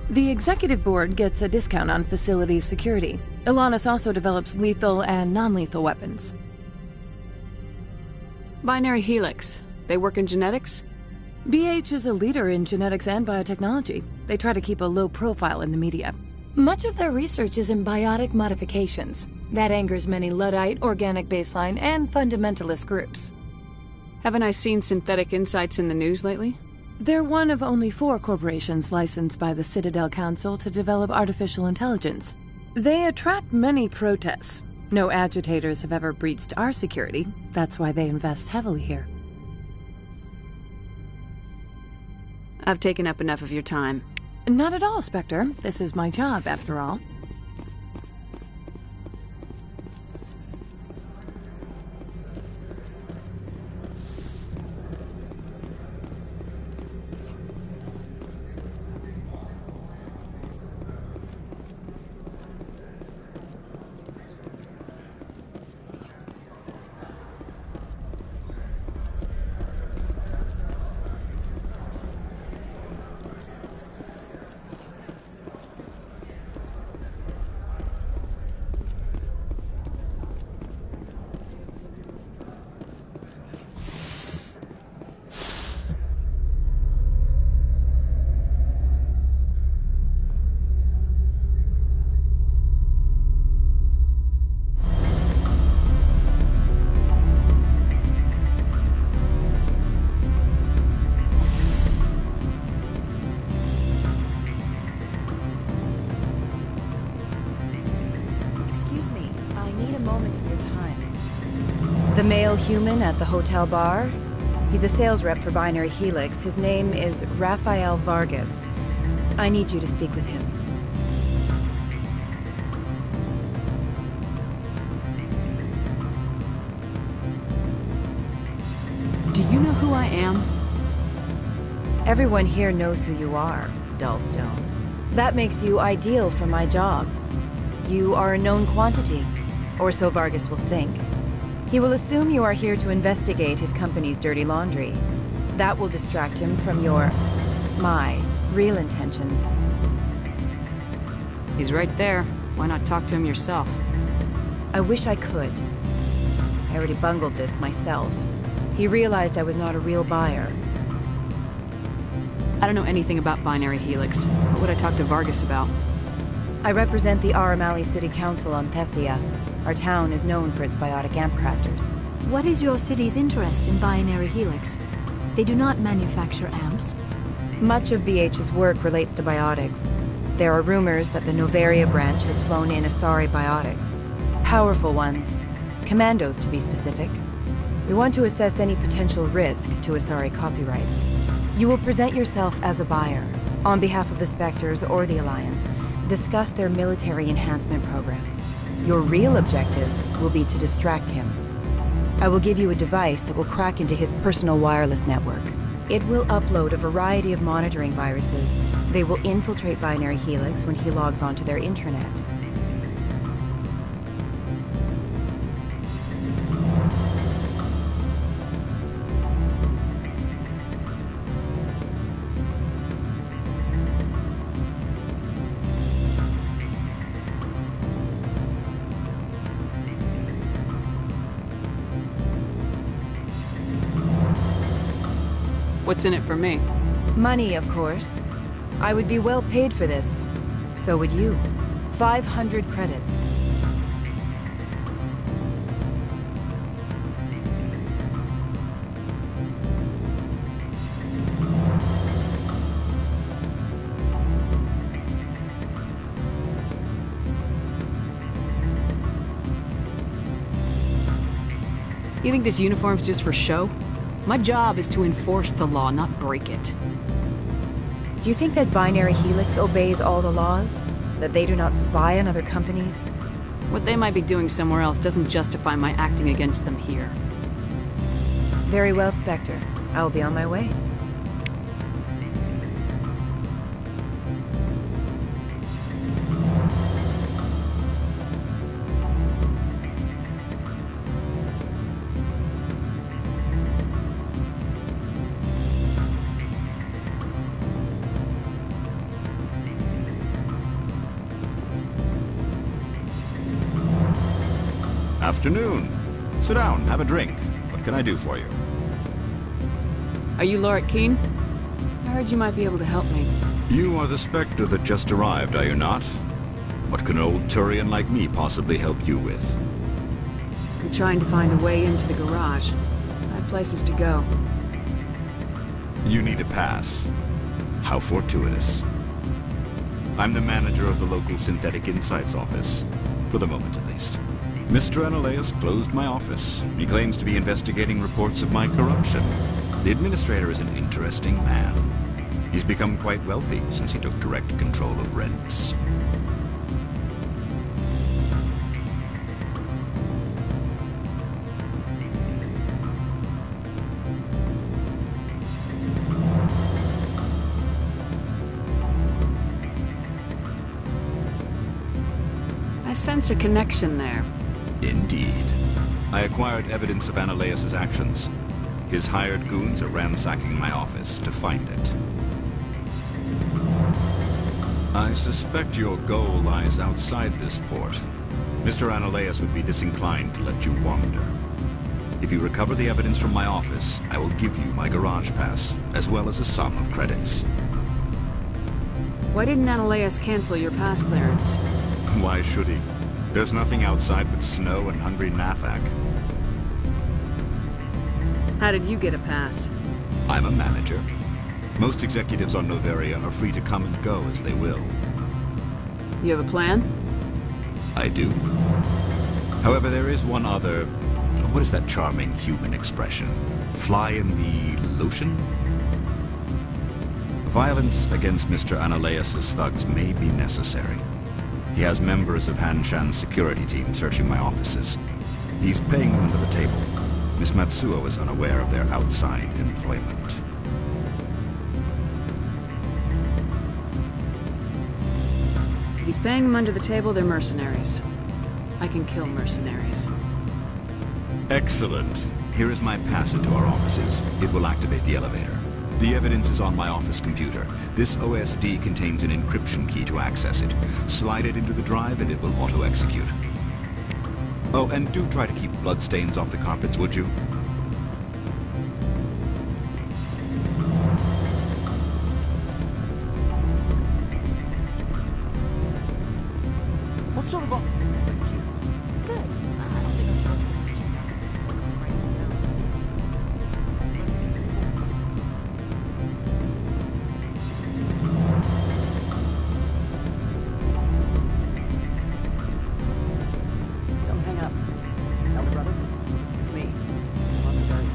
The executive board gets a discount on facility security. Elanus also develops lethal and non-lethal weapons. Binary Helix. They work in genetics? BH is a leader in genetics and biotechnology. They try to keep a low profile in the media. Much of their research is in biotic modifications. That angers many Luddite, organic baseline, and fundamentalist groups. Haven't I seen Synthetic Insights in the news lately? They're one of only 4 corporations licensed by the Citadel Council to develop artificial intelligence. They attract many protests. No agitators have ever breached our security. That's why they invest heavily here. I've taken up enough of your time. Not at all, Spectre. This is my job, after all. The male human at the hotel bar? He's a sales rep for Binary Helix. His name is Rafael Vargas. I need you to speak with him. Do you know who I am? Everyone here knows who you are, Dullstone. That makes you ideal for my job. You are a known quantity, or so Vargas will think. He will assume you are here to investigate his company's dirty laundry. That will distract him from my real intentions. He's right there. Why not talk to him yourself? I wish I could. I already bungled this myself. He realized I was not a real buyer. I don't know anything about Binary Helix. What would I talk to Vargas about? I represent the Aramali City Council on Thessia. Our town is known for its biotic amp crafters. What is your city's interest in Binary Helix? They do not manufacture amps. Much of BH's work relates to biotics. There are rumors that the Noveria branch has flown in Asari biotics. Powerful ones. Commandos, to be specific. We want to assess any potential risk to Asari copyrights. You will present yourself as a buyer, on behalf of the Spectres or the Alliance. Discuss their military enhancement programs. Your real objective will be to distract him. I will give you a device that will crack into his personal wireless network. It will upload a variety of monitoring viruses. They will infiltrate Binary Helix when he logs onto their intranet. What's in it for me? Money, of course. I would be well paid for this. So would you. 500 credits. You think this uniform's just for show? My job is to enforce the law, not break it. Do you think that Binary Helix obeys all the laws? That they do not spy on other companies? What they might be doing somewhere else doesn't justify my acting against them here. Very well, Spectre. I will be on my way. Afternoon. Sit down, have a drink. What can I do for you? Are you Lorik Quiin? I heard you might be able to help me. You are the Spectre that just arrived, are you not? What can an old Turian like me possibly help you with? I'm trying to find a way into the garage. I have places to go. You need a pass. How fortuitous. I'm the manager of the local Synthetic Insights office. For the moment, at least. Mr. Analeas closed my office. He claims to be investigating reports of my corruption. The administrator is an interesting man. He's become quite wealthy since he took direct control of rents. I sense a connection there. Indeed. I acquired evidence of Analeas' actions. His hired goons are ransacking my office to find it. I suspect your goal lies outside this port. Mr. Analeas would be disinclined to let you wander. If you recover the evidence from my office, I will give you my garage pass, as well as a sum of credits. Why didn't Analeas cancel your pass clearance? Why should he? There's nothing outside but snow and hungry Nafak. How did you get a pass? I'm a manager. Most executives on Noveria are free to come and go as they will. You have a plan? I do. However, there is one other... What is that charming human expression? Fly in the lotion? Violence against Mr. Analeas' thugs may be necessary. He has members of Han Shan's security team searching my offices. He's paying them under the table. Miss Matsuo is unaware of their outside employment. If he's paying them under the table, they're mercenaries. I can kill mercenaries. Excellent. Here is my pass into our offices. It will activate the elevator. The evidence is on my office computer. This OSD contains an encryption key to access it. Slide it into the drive and it will auto-execute. Oh, and do try to keep bloodstains off the carpets, would you? What sort of offer? Good. I don't think I'm supposed to mention that. Right Don't hang up. Elder brother, it's me. I'm on the very...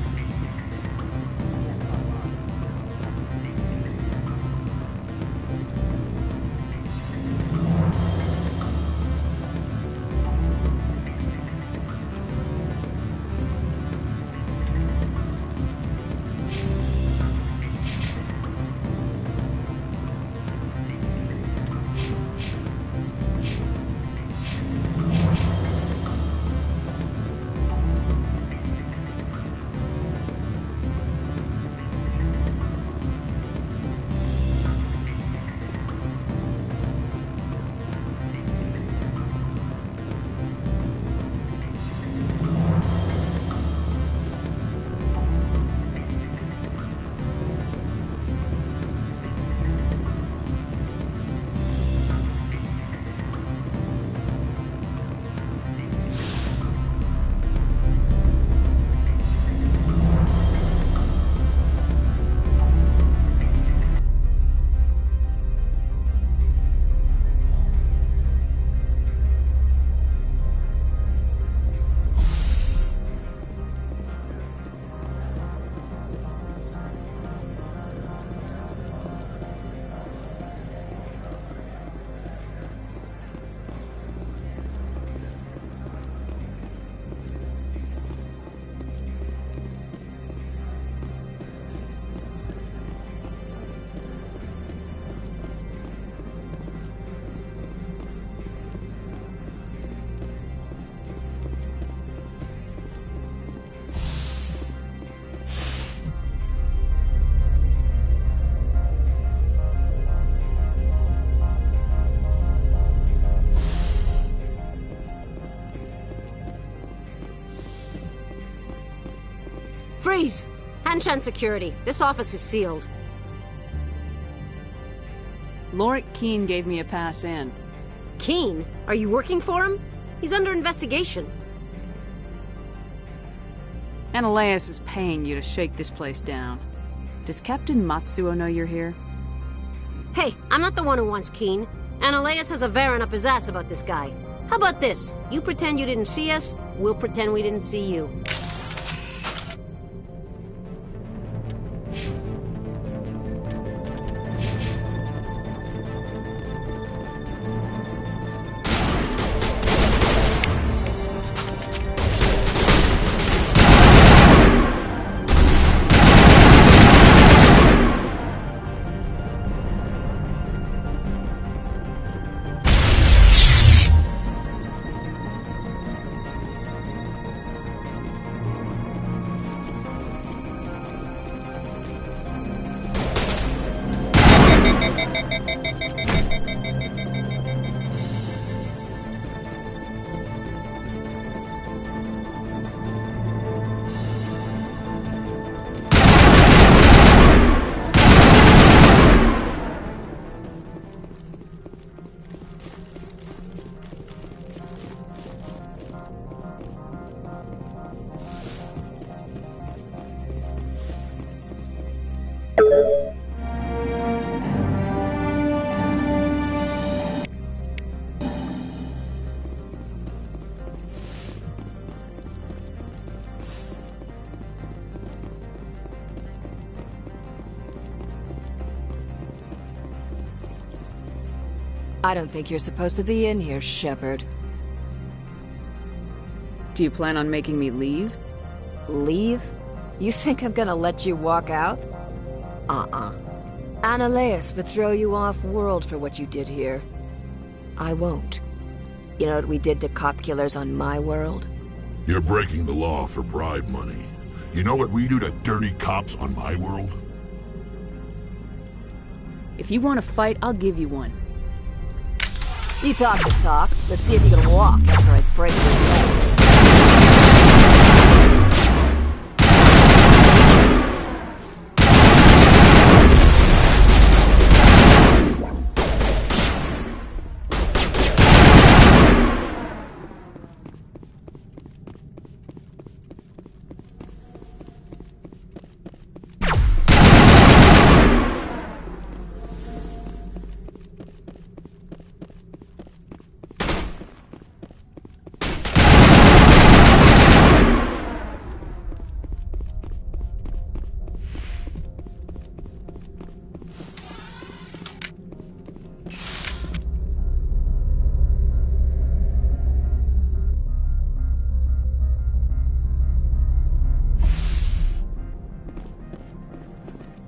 Freeze! Hanshan security. This office is sealed. Lorik Keene gave me a pass in. Keene? Are you working for him? He's under investigation. Ananias is paying you to shake this place down. Does Captain Matsuo know you're here? Hey, I'm not the one who wants Keene. Ananias has a Varen up his ass about this guy. How about this? You pretend you didn't see us, we'll pretend we didn't see you. I don't think you're supposed to be in here, Shepard. Do you plan on making me leave? Leave? You think I'm gonna let you walk out? Ananias would throw you off-world for what you did here. I won't. You know what we did to cop killers on my world? You're breaking the law for bribe money. You know what we do to dirty cops on my world? If you want to fight, I'll give you one. You talk the talk. Let's see if you can walk after I break your legs.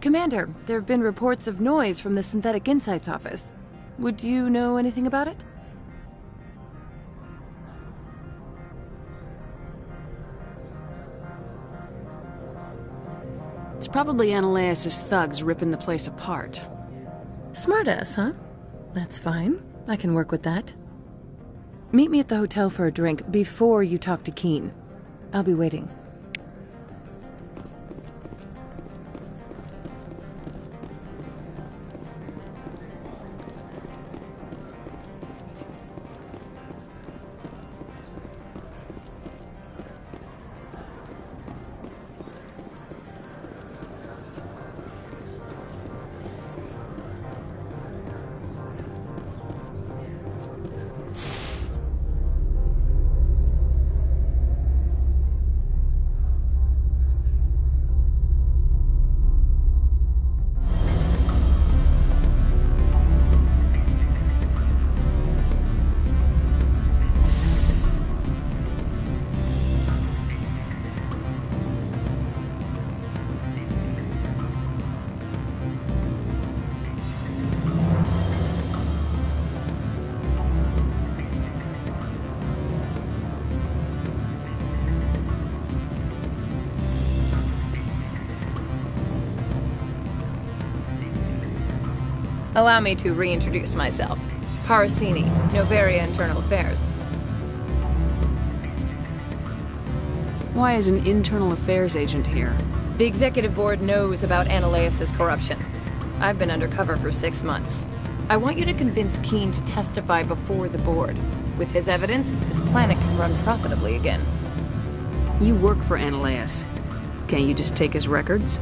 Commander, there have been reports of noise from the Synthetic Insights office. Would you know anything about it? It's probably Ananias' thugs ripping the place apart. Smartass, huh? That's fine. I can work with that. Meet me at the hotel for a drink before you talk to Keene. I'll be waiting. Allow me to reintroduce myself. Harasini, Noveria Internal Affairs. Why is an internal affairs agent here? The executive board knows about Ananias' corruption. I've been undercover for 6 months. I want you to convince Keen to testify before the board. With his evidence, this planet can run profitably again. You work for Ananias. Can't you just take his records?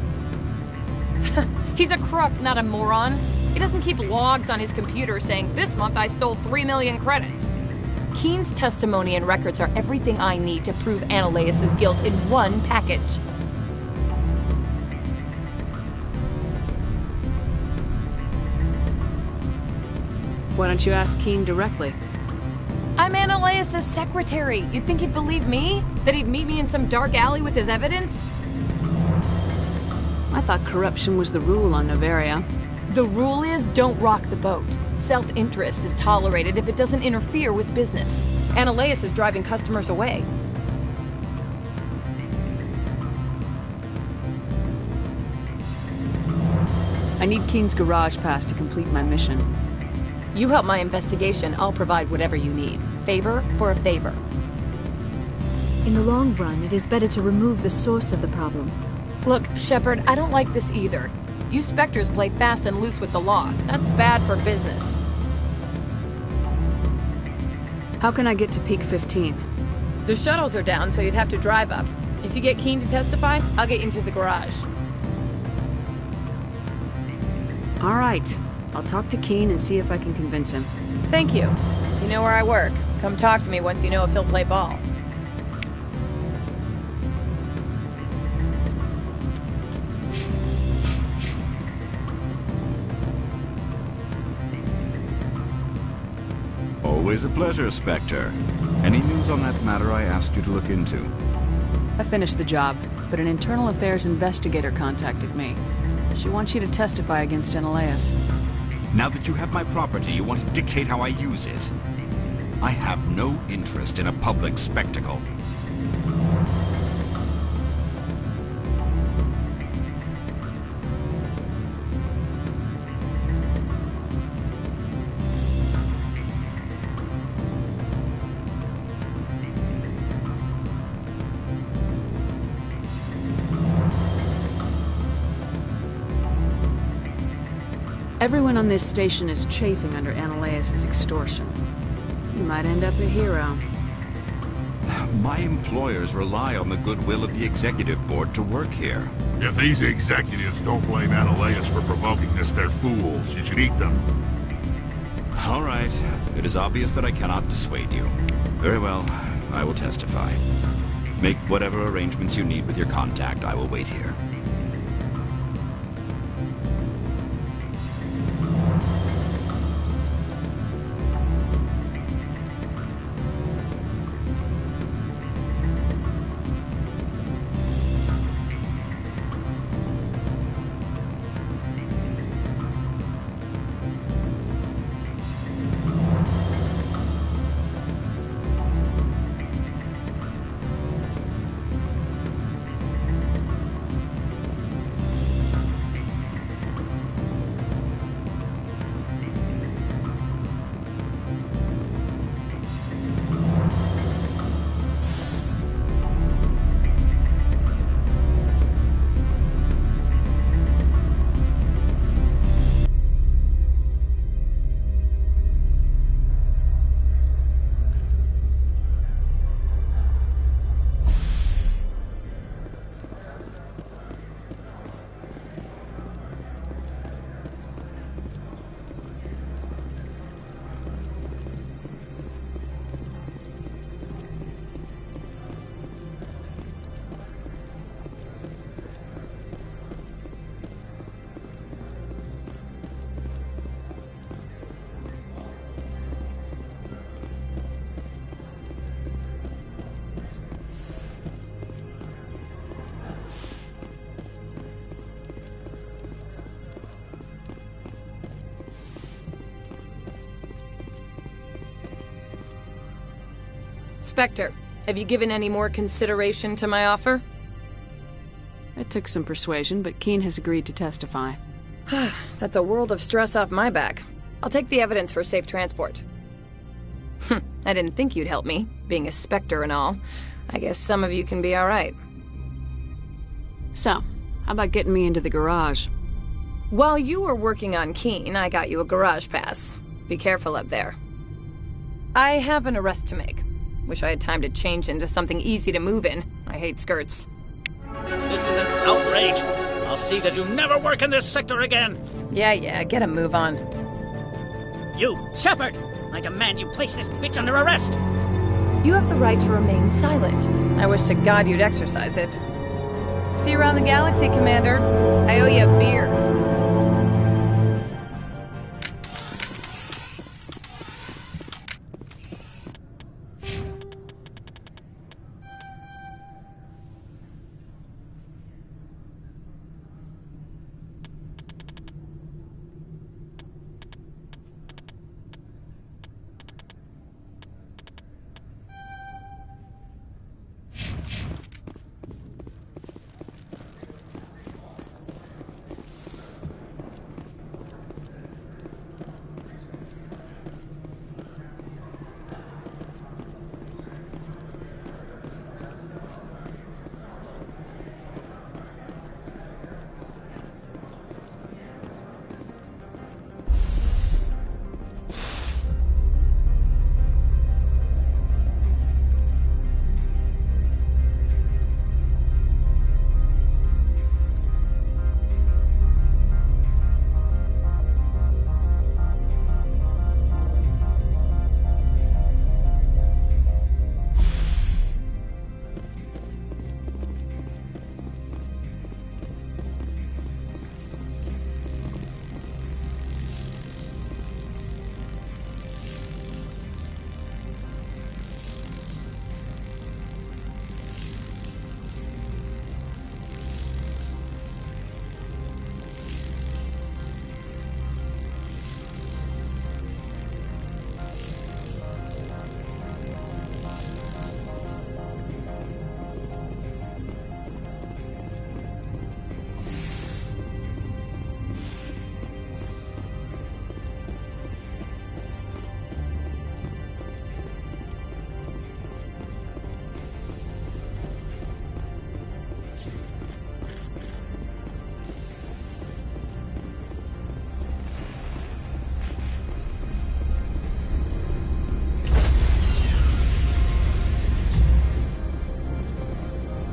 He's a crook, not a moron. He doesn't keep logs on his computer saying, "This month I stole 3 million credits." Keen's testimony and records are everything I need to prove Ananias' guilt in one package. Why don't you ask Keen directly? I'm Ananias' secretary. You'd think he'd believe me? That he'd meet me in some dark alley with his evidence? I thought corruption was the rule on Noveria. The rule is don't rock the boat. Self-interest is tolerated if it doesn't interfere with business. Ananias is driving customers away. I need Keen's garage pass to complete my mission. You help my investigation, I'll provide whatever you need. Favor for a favor. In the long run, it is better to remove the source of the problem. Look, Shepard, I don't like this either. You Spectres play fast and loose with the law. That's bad for business. How can I get to Peak 15? The shuttles are down, so you'd have to drive up. If you get Keen to testify, I'll get you into the garage. All right. I'll talk to Keen and see if I can convince him. Thank you. You know where I work. Come talk to me once you know if he'll play ball. Always a pleasure, Spectre. Any news on that matter I asked you to look into? I finished the job, but an internal affairs investigator contacted me. She wants you to testify against Ananias. Now that you have my property, you want to dictate how I use it. I have no interest in a public spectacle. Everyone on this station is chafing under Ananias' extortion. You might end up a hero. My employers rely on the goodwill of the executive board to work here. If these executives don't blame Ananias for provoking this, they're fools. You should eat them. All right. It is obvious that I cannot dissuade you. Very well. I will testify. Make whatever arrangements you need with your contact. I will wait here. Spectre, have you given any more consideration to my offer? It took some persuasion, but Keen has agreed to testify. That's a world of stress off my back. I'll take the evidence for safe transport. I didn't think you'd help me, being a Spectre and all. I guess some of you can be alright. So, how about getting me into the garage? While you were working on Keen, I got you a garage pass. Be careful up there. I have an arrest to make. Wish I had time to change into something easy to move in. I hate skirts. This is an outrage. I'll see that you never work in this sector again. Yeah, get a move on. You, Shepard! I demand you place this bitch under arrest! You have the right to remain silent. I wish to God you'd exercise it. See you around the galaxy, Commander. I owe you a beer.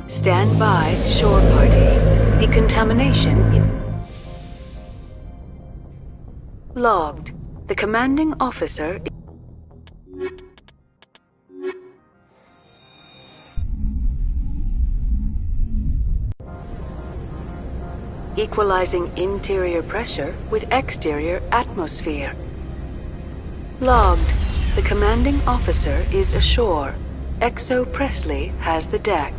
Stand by, shore party. Decontamination logged. The commanding officer equalizing interior pressure with exterior atmosphere. Logged. The commanding officer is ashore. Exo Presley has the deck.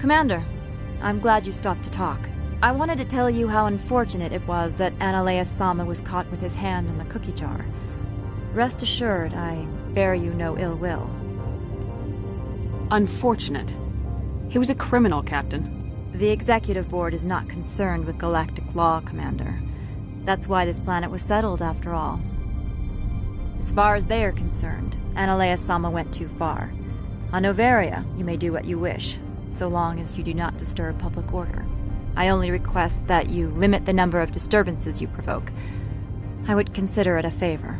Commander, I'm glad you stopped to talk. I wanted to tell you how unfortunate it was that Analeus Sama was caught with his hand in the cookie jar. Rest assured, I bear you no ill will. Unfortunate? He was a criminal, Captain. The Executive Board is not concerned with galactic law, Commander. That's why this planet was settled, after all. As far as they are concerned, Analeus Sama went too far. On Noveria, you may do what you wish, so long as you do not disturb public order. I only request that you limit the number of disturbances you provoke. I would consider it a favor.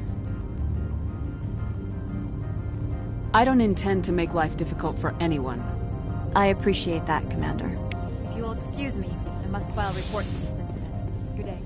I don't intend to make life difficult for anyone. I appreciate that, Commander. If you'll excuse me, I must file a report for this incident. Good day.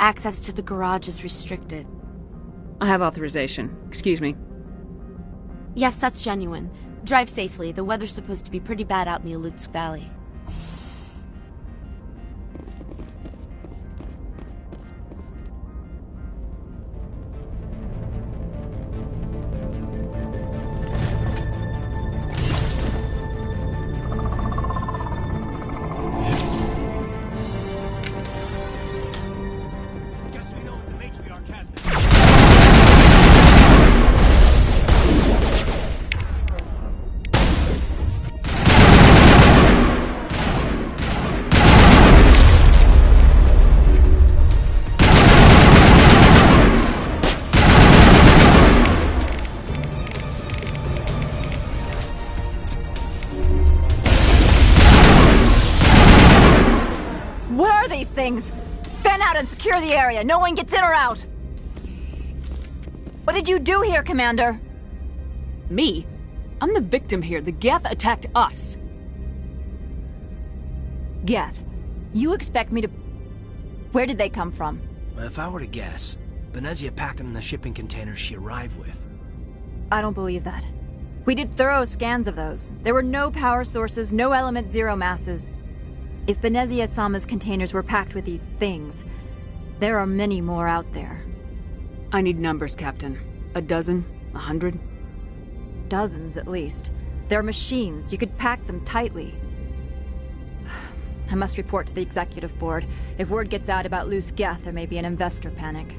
access to the garage is restricted. I have authorization. Excuse me. Yes, that's genuine. Drive safely. The weather's supposed to be pretty bad out in the Alutsk Valley. Things. Fan out and secure the area. No one gets in or out. What did you do here, Commander? Me? I'm the victim here. The Geth attacked us. Geth? You expect me to... Where did they come from? Well, if I were to guess, Benezia packed them in the shipping containers she arrived with. I don't believe that. We did thorough scans of those. There were no power sources, no element zero masses. If Benezia Sama's containers were packed with these things, there are many more out there. I need numbers, Captain. 12? 100? Dozens, at least. They're machines. You could pack them tightly. I must report to the executive board. If word gets out about loose Geth, there may be an investor panic.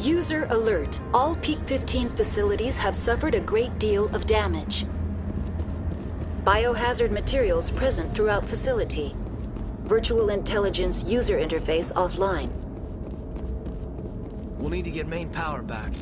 User alert. All Peak 15 facilities have suffered a great deal of damage. Biohazard materials present throughout facility. Virtual intelligence user interface offline. We'll need to get main power back.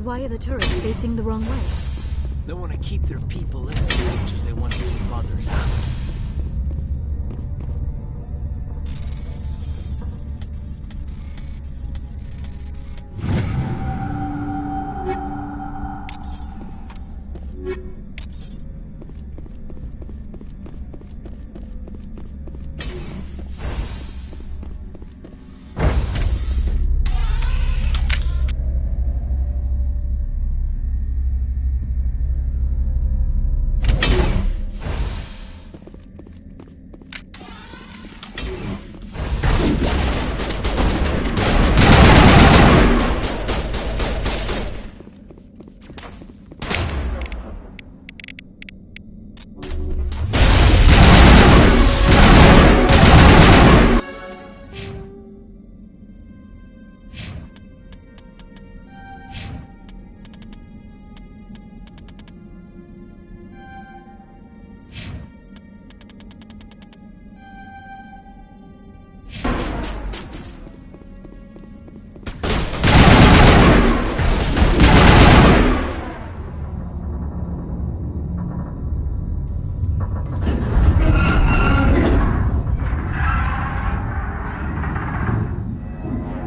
Why are the turrets facing the wrong way? They want to keep their people in as much as they want to keep others out.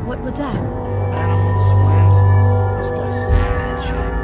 What was that? Animals, wind. This place is in bad shape.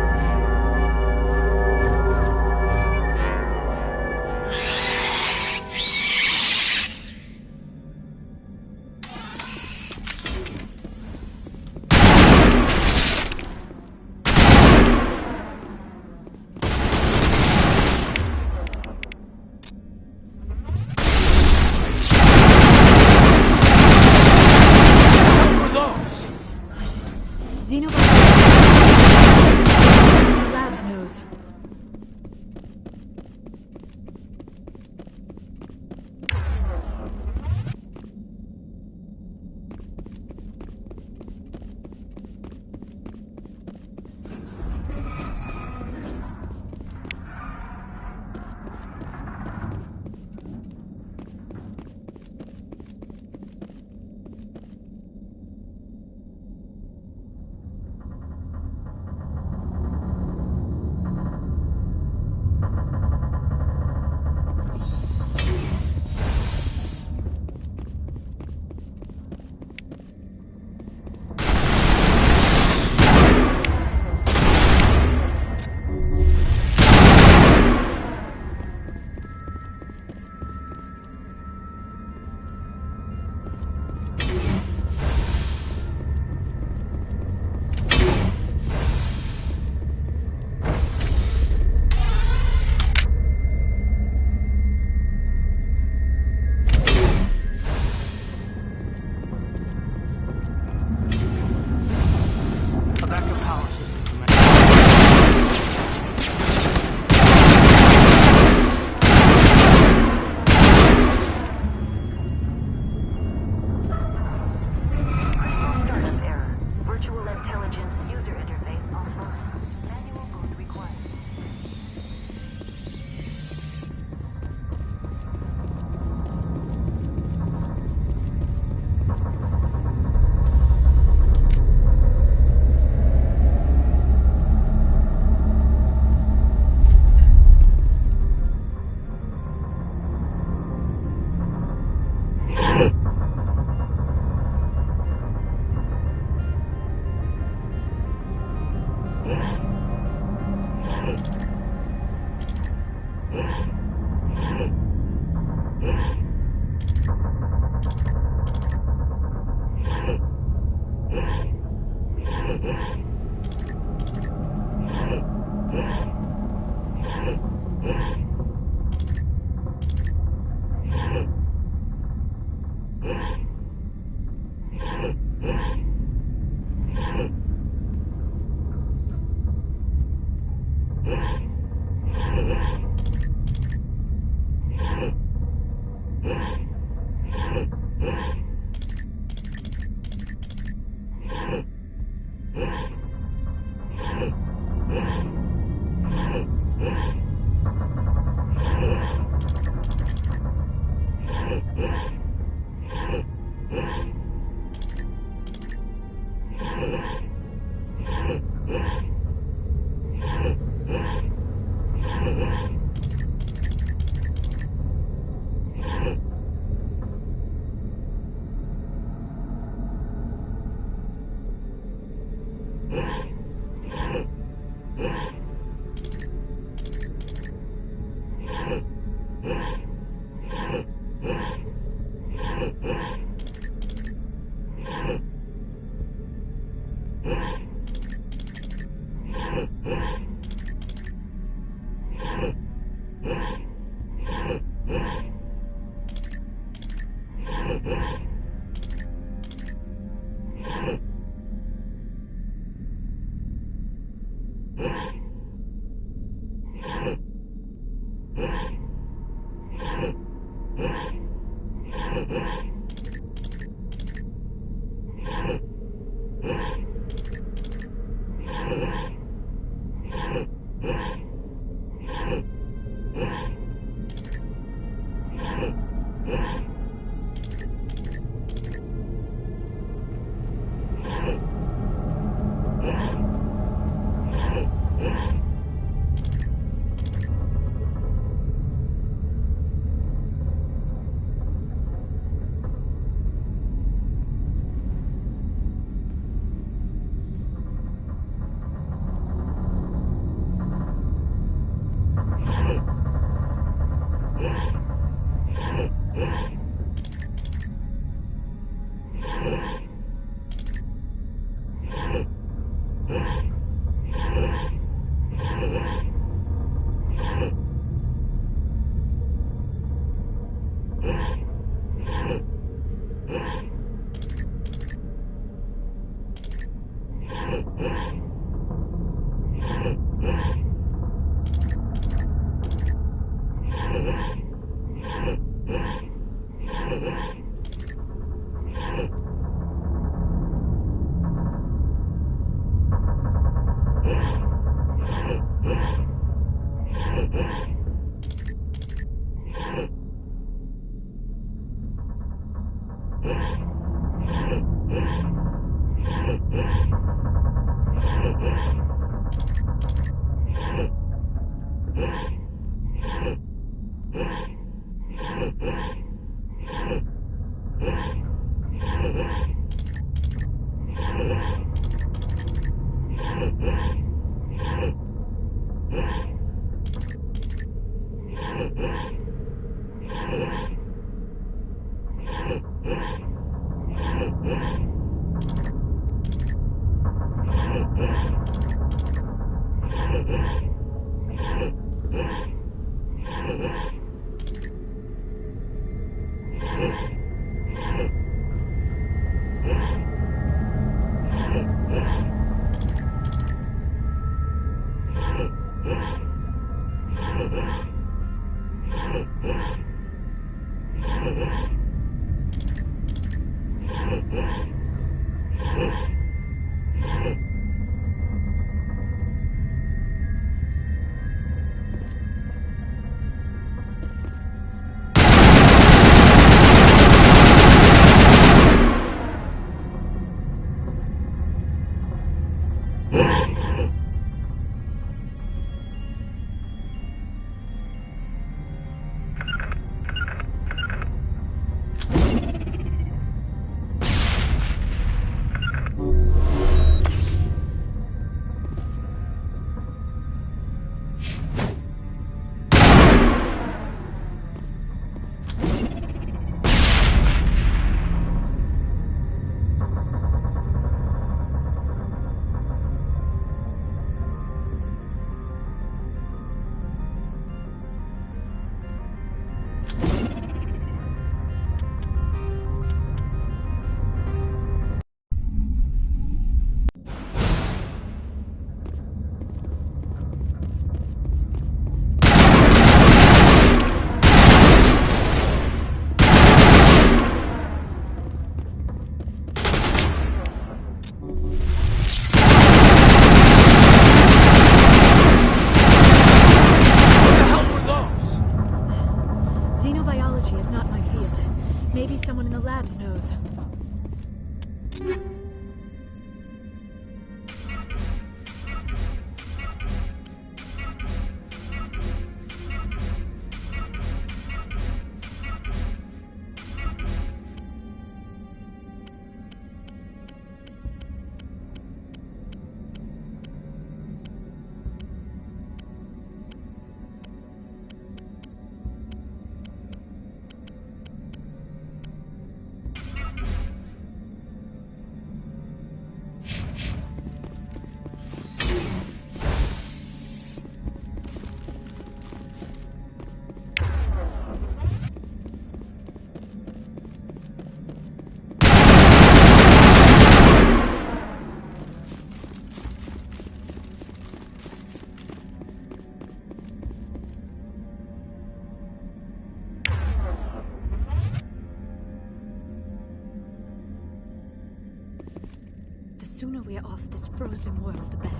The sooner we're off this frozen world, the better.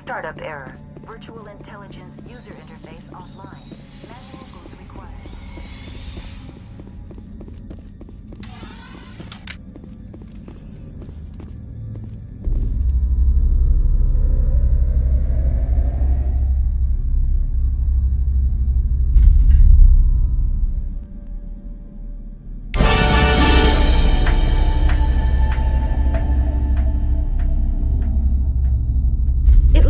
Startup error. Virtual intelligence user interface offline. Manual boost required.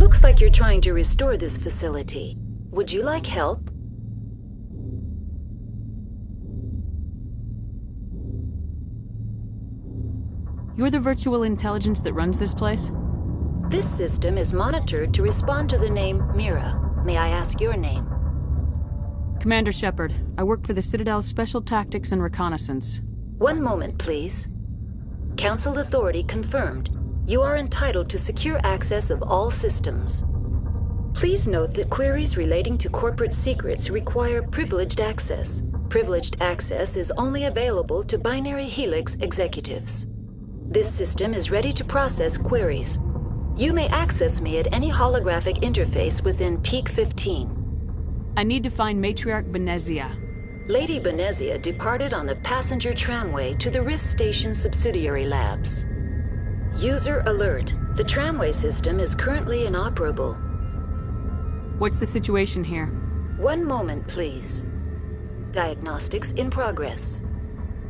Looks like you're trying to restore this facility. Would you like help? You're the virtual intelligence that runs this place? This system is monitored to respond to the name Mira. May I ask your name? Commander Shepard. I work for the Citadel's Special Tactics and Reconnaissance. One moment, please. Council authority confirmed. You are entitled to secure access of all systems. Please note that queries relating to corporate secrets require privileged access. Privileged access is only available to Binary Helix executives. This system is ready to process queries. You may access me at any holographic interface within Peak 15. I need to find Matriarch Benezia. Lady Benezia departed on the passenger tramway to the Rift Station subsidiary labs. User alert. The tramway system is currently inoperable. What's the situation here? One moment, please. Diagnostics in progress.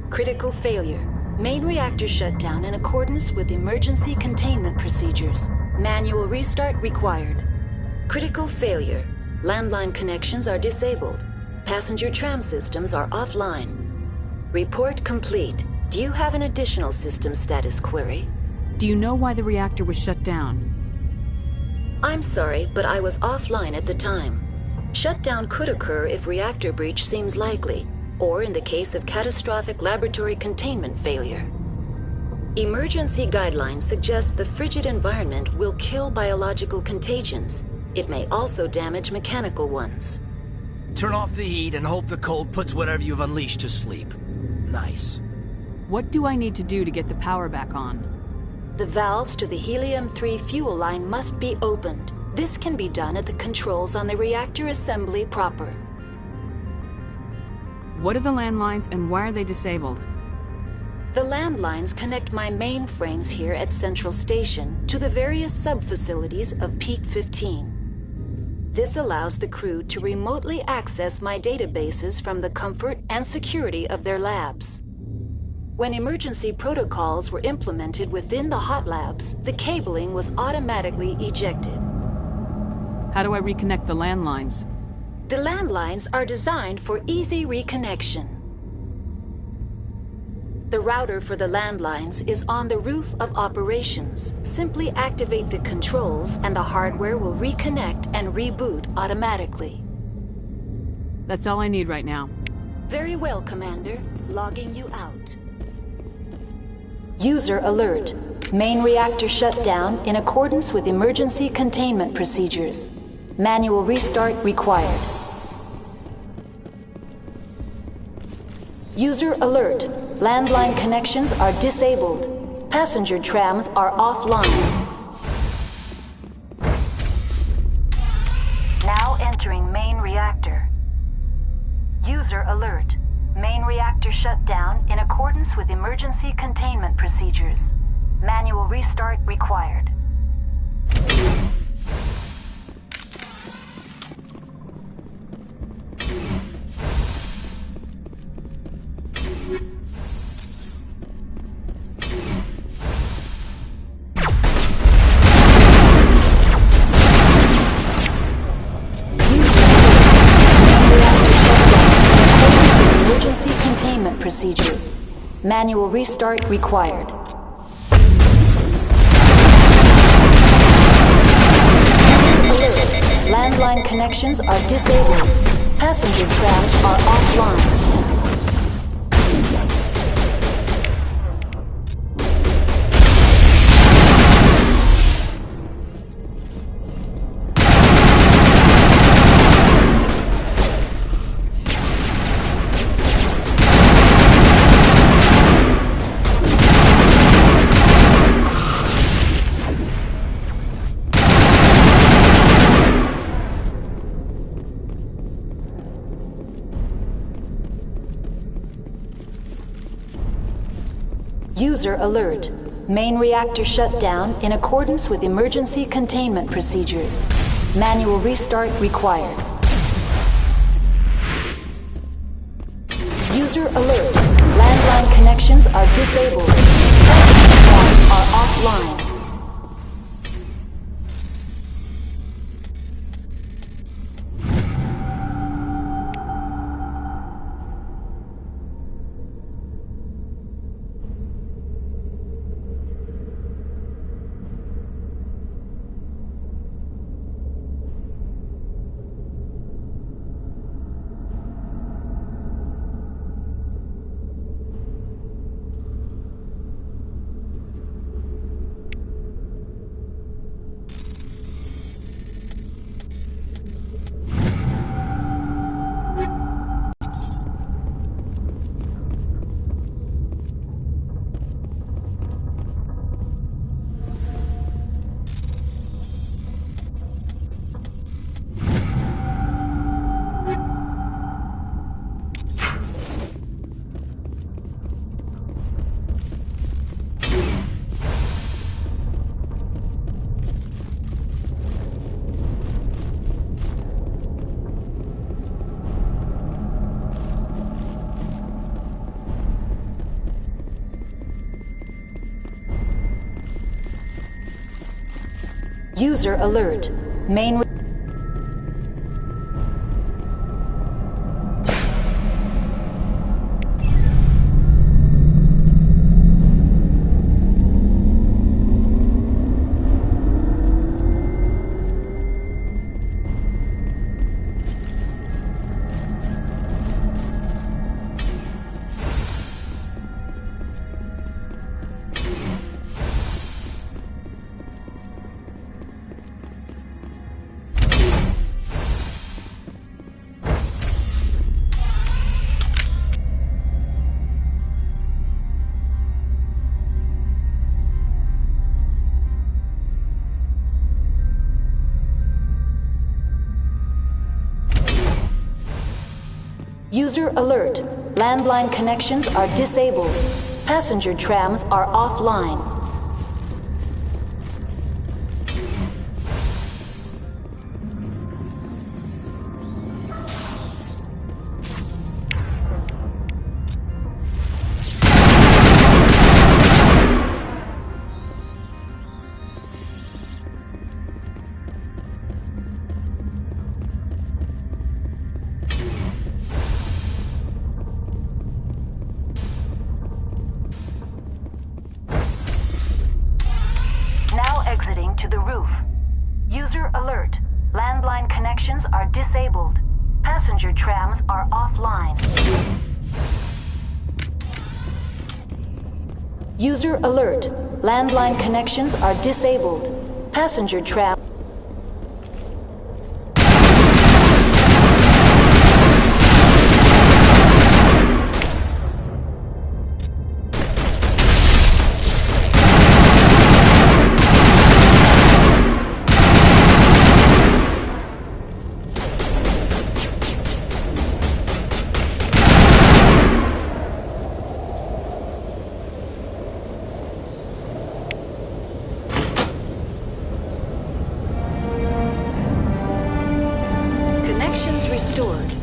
Critical failure. Main reactor shut down in accordance with emergency containment procedures. Manual restart required. Critical failure. Landline connections are disabled. Passenger tram systems are offline. Report complete. Do you have an additional system status query? Do you know why the reactor was shut down? I'm sorry, but I was offline at the time. Shutdown could occur if reactor breach seems likely, or in the case of catastrophic laboratory containment failure. Emergency guidelines suggest the frigid environment will kill biological contagions. It may also damage mechanical ones. Turn off the heat and hope the cold puts whatever you've unleashed to sleep. Nice. What do I need to do to get the power back on? The valves to the Helium-3 fuel line must be opened. This can be done at the controls on the reactor assembly proper. What are the landlines and why are they disabled? The landlines connect my mainframes here at Central Station to the various sub-facilities of Peak 15. This allows the crew to remotely access my databases from the comfort and security of their labs. When emergency protocols were implemented within the hot labs, the cabling was automatically ejected. How do I reconnect the landlines? The landlines are designed for easy reconnection. The router for the landlines is on the roof of operations. Simply activate the controls and the hardware will reconnect and reboot automatically. That's all I need right now. Very well, Commander. Logging you out. User alert. Main reactor shut down in accordance with emergency containment procedures. Manual restart required. User alert. Landline connections are disabled. Passenger trams are offline. Now entering main reactor. User alert. Main reactor shut down in accordance with emergency containment procedures. Manual restart required. Procedures. Manual restart required. Alert. Landline connections are disabled. Passenger trams are offline. User alert. Main reactor shut down in accordance with emergency containment procedures. Manual restart required. User alert. Landline connections are disabled. Phones are offline. User alert. Main User alert. Landline connections are disabled. Passenger trams are offline. to the roof. User alert. Landline connections are disabled. Passenger trams are offline. User alert. Landline connections are disabled. Passenger tram... Connections restored.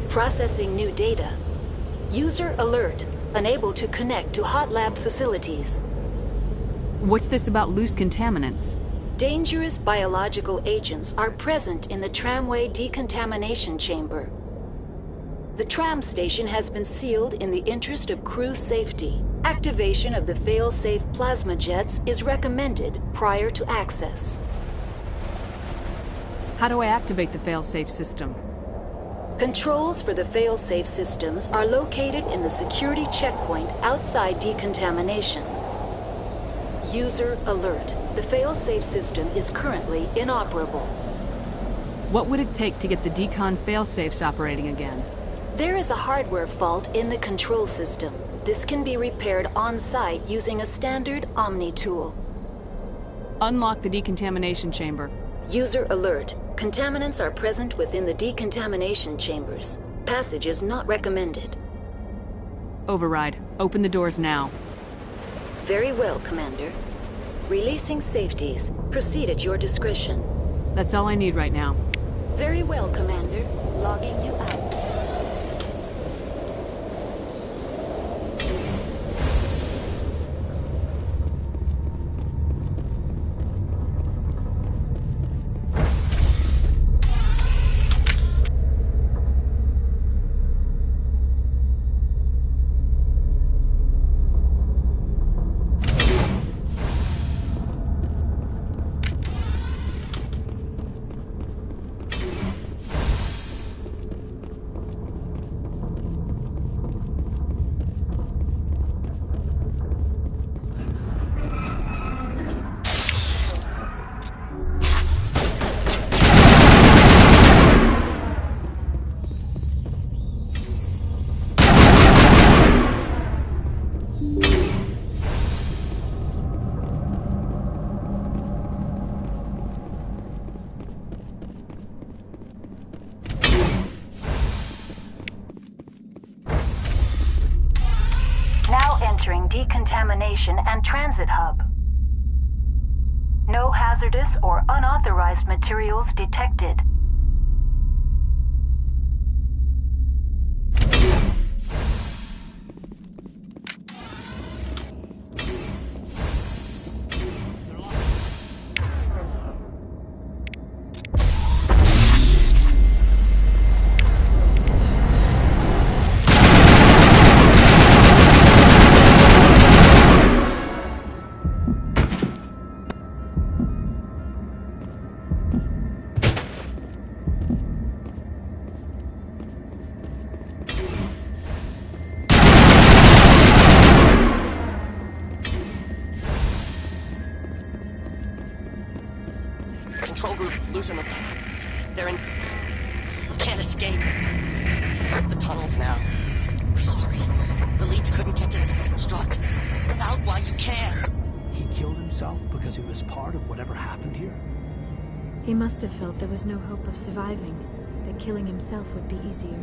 Processing new data. User alert. Unable to connect to hot lab facilities. What's this about loose contaminants? Dangerous biological agents are present in the tramway decontamination chamber. The tram station has been sealed in the interest of crew safety. Activation of the fail-safe plasma jets is recommended prior to access. How do I activate the fail-safe system? Controls for the fail-safe systems are located in the security checkpoint outside decontamination. User alert. The fail-safe system is currently inoperable. What would it take to get the decon fail-safes operating again? There is a hardware fault in the control system. This can be repaired on-site using a standard Omni tool. Unlock the decontamination chamber. User alert. Contaminants are present within the decontamination chambers. Passage is not recommended. Override. Open the doors now. Very well, Commander. Releasing safeties. Proceed at your discretion. That's all I need right now. Very well, Commander. Logging you out. Decontamination and transit hub. No hazardous or unauthorized materials detected. Control group, loosen them. They're in... We can't escape. The tunnels now. We're sorry. The leads couldn't get to the threat struck. Get out while you can. He killed himself because he was part of whatever happened here? He must have felt there was no hope of surviving, that killing himself would be easier.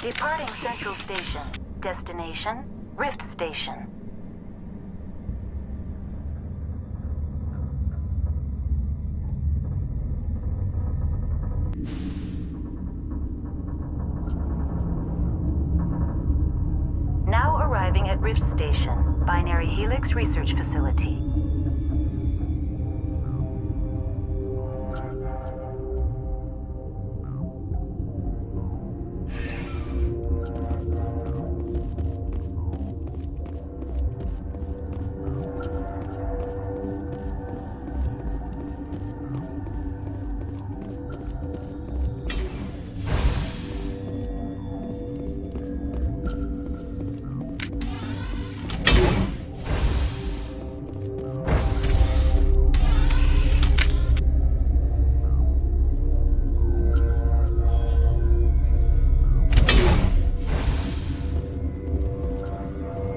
Departing Central Station. Destination, Rift Station. Now arriving at Rift Station, Binary Helix Research Facility.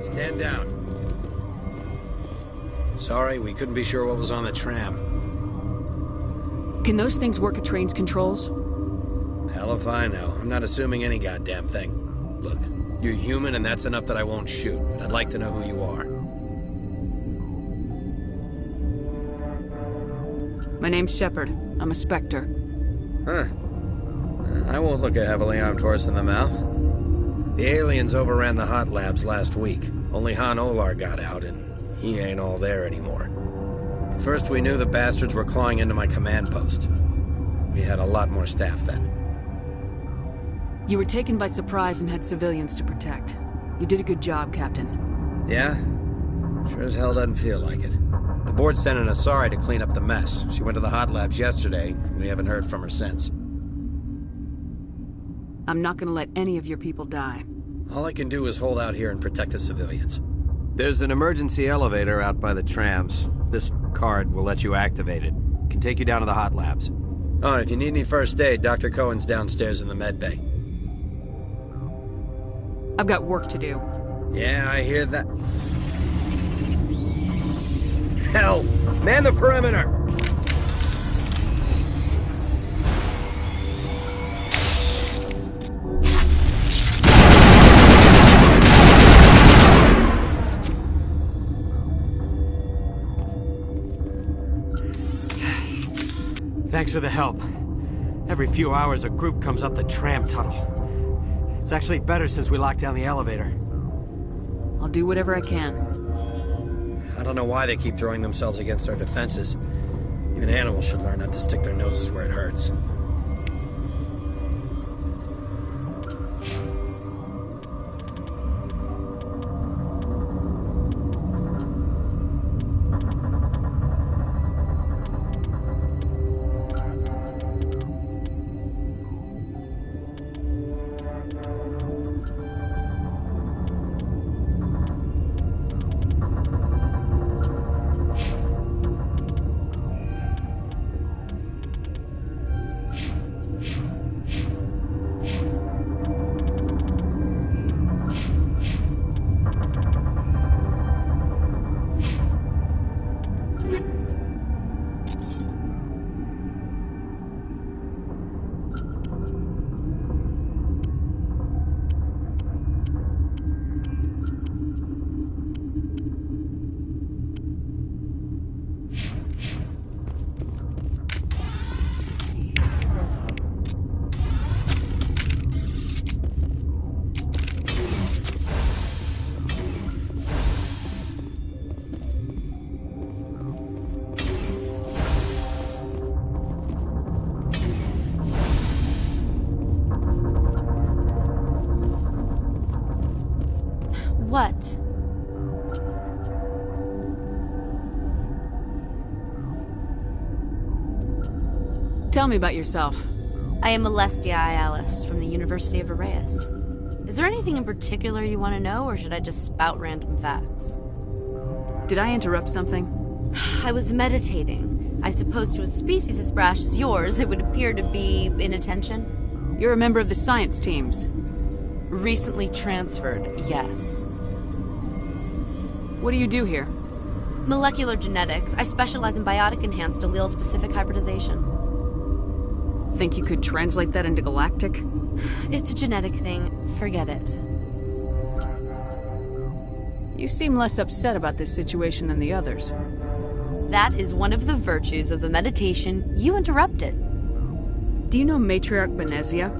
Stand down. Sorry, we couldn't be sure what was on the tram. Can those things work at train's controls? Hell if I know. I'm not assuming any goddamn thing. Look, you're human and that's enough that I won't shoot, but I'd like to know who you are. My name's Shepard. I'm a Spectre. Huh. I won't look a heavily armed horse in the mouth. The aliens overran the hot labs last week. Only Han Olar got out, and he ain't all there anymore. First we knew the bastards were clawing into my command post. We had a lot more staff then. You were taken by surprise and had civilians to protect. You did a good job, Captain. Yeah? Sure as hell doesn't feel like it. The board sent an Asari to clean up the mess. She went to the hot labs yesterday. We haven't heard from her since. I'm not gonna let any of your people die. All I can do is hold out here and protect the civilians. There's an emergency elevator out by the trams. This card will let you activate it. Can take you down to the hot labs. Oh, and if you need any first aid, Dr. Cohen's downstairs in the med bay. I've got work to do. Yeah, I hear that. Hell! Man the perimeter! Thanks for the help. Every few hours, a group comes up the tram tunnel. It's actually better since we locked down the elevator. I'll do whatever I can. I don't know why they keep throwing themselves against our defenses. Even animals should learn not to stick their noses where it hurts. What? Tell me about yourself. I am Alestia Alice from the University of Arraeus. Is there anything in particular you want to know, or should I just spout random facts? Did I interrupt something? I was meditating. I suppose to a species as brash as yours, it would appear to be inattention. You're a member of the science teams. Recently transferred, yes. What do you do here? Molecular genetics. I specialize in biotic-enhanced allele-specific hybridization. Think you could translate that into galactic? It's a genetic thing. Forget it. You seem less upset about this situation than the others. That is one of the virtues of the meditation you interrupted. Do you know Matriarch Benezia?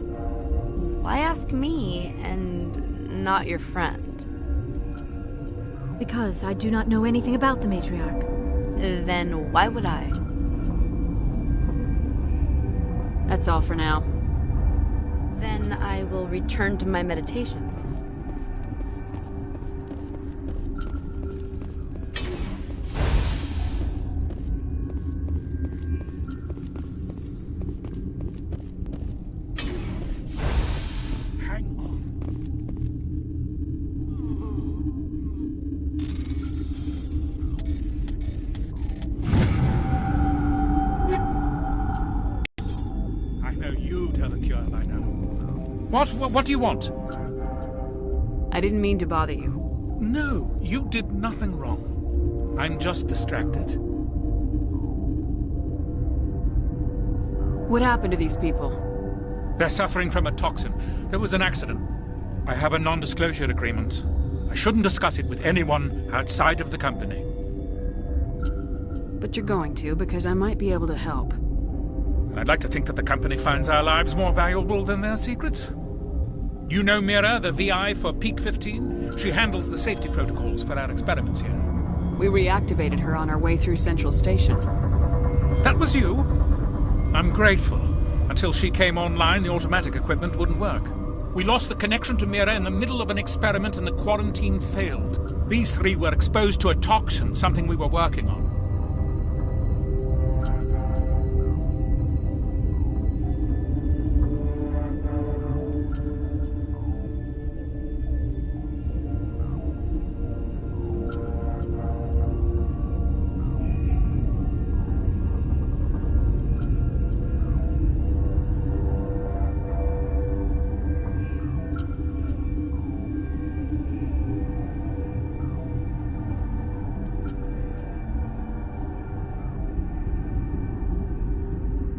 Why ask me and not your friend? Because I do not know anything about the Matriarch. Then why would I? That's all for now. Then I will return to my meditations. What do you want? I didn't mean to bother you. No, you did nothing wrong. I'm just distracted. What happened to these people? They're suffering from a toxin. There was an accident. I have a non-disclosure agreement. I shouldn't discuss it with anyone outside of the company. But you're going to, because I might be able to help. And I'd like to think that the company finds our lives more valuable than their secrets. You know Mira, the VI for Peak 15? She handles the safety protocols for our experiments here. We reactivated her on our way through Central Station. That was you? I'm grateful. Until she came online, the automatic equipment wouldn't work. We lost the connection to Mira in the middle of an experiment and the quarantine failed. These three were exposed to a toxin, something we were working on.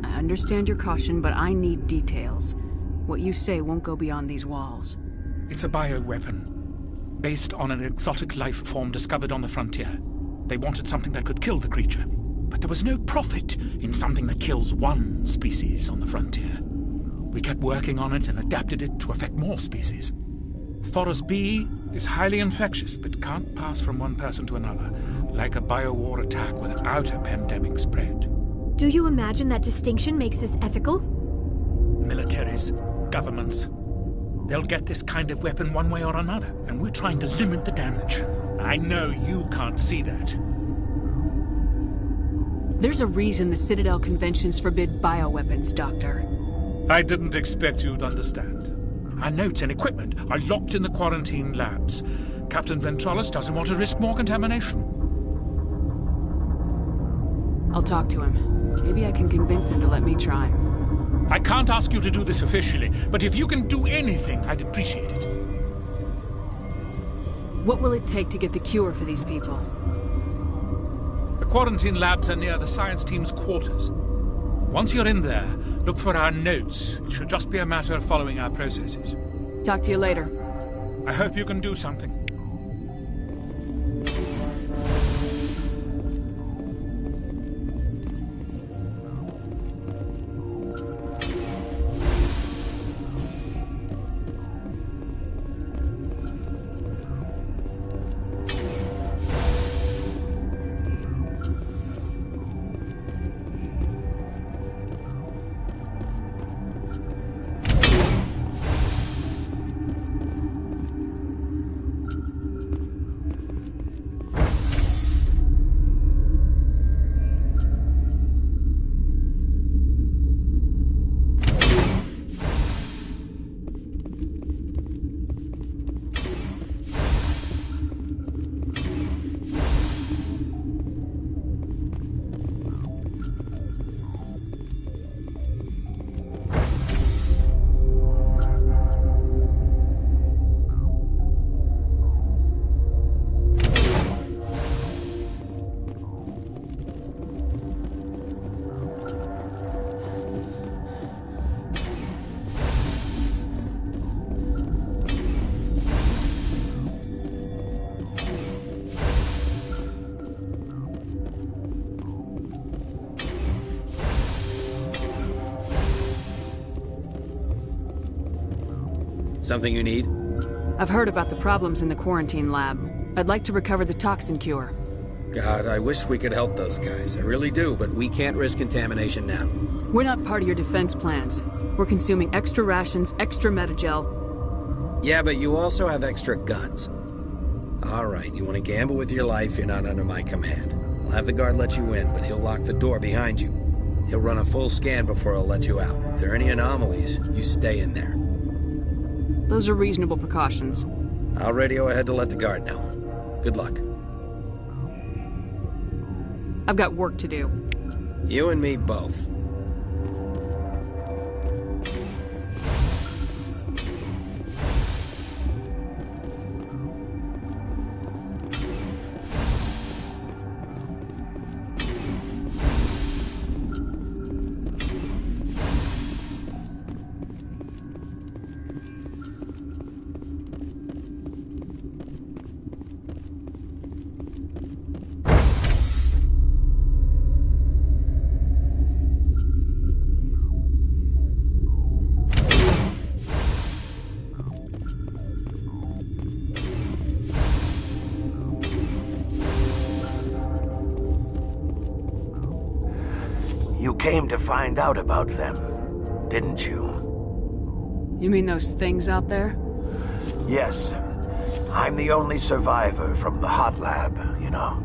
I understand your caution, but I need details. What you say won't go beyond these walls. It's a bioweapon, based on an exotic life form discovered on the frontier. They wanted something that could kill the creature, but there was no profit in something that kills one species on the frontier. We kept working on it and adapted it to affect more species. Thoros B is highly infectious, but can't pass from one person to another, like a biowar attack without a pandemic spread. Do you imagine that distinction makes this ethical? Militaries, governments, they'll get this kind of weapon one way or another, and we're trying to limit the damage. I know you can't see that. There's a reason the Citadel conventions forbid bioweapons, Doctor. I didn't expect you'd understand. Our notes and equipment are locked in the quarantine labs. Captain Ventralis doesn't want to risk more contamination. I'll talk to him. Maybe I can convince him to let me try. I can't ask you to do this officially, but if you can do anything, I'd appreciate it. What will it take to get the cure for these people? The quarantine labs are near the science team's quarters. Once you're in there, look for our notes. It should just be a matter of following our processes. Talk to you later. I hope you can do something. Something you need? I've heard about the problems in the quarantine lab. I'd like to recover the toxin cure. God, I wish we could help those guys. I really do, but we can't risk contamination now. We're not part of your defense plans. We're consuming extra rations, extra Metagel. Yeah, but you also have extra guns. All right, you want to gamble with your life, you're not under my command. I'll have the guard let you in, but he'll lock the door behind you. He'll run a full scan before he'll let you out. If there are any anomalies, you stay in there. Those are reasonable precautions. I'll radio ahead to let the guard know. Good luck. I've got work to do. You and me both. You came to find out about them, didn't you? You mean those things out there? Yes. I'm the only survivor from the hot lab, you know.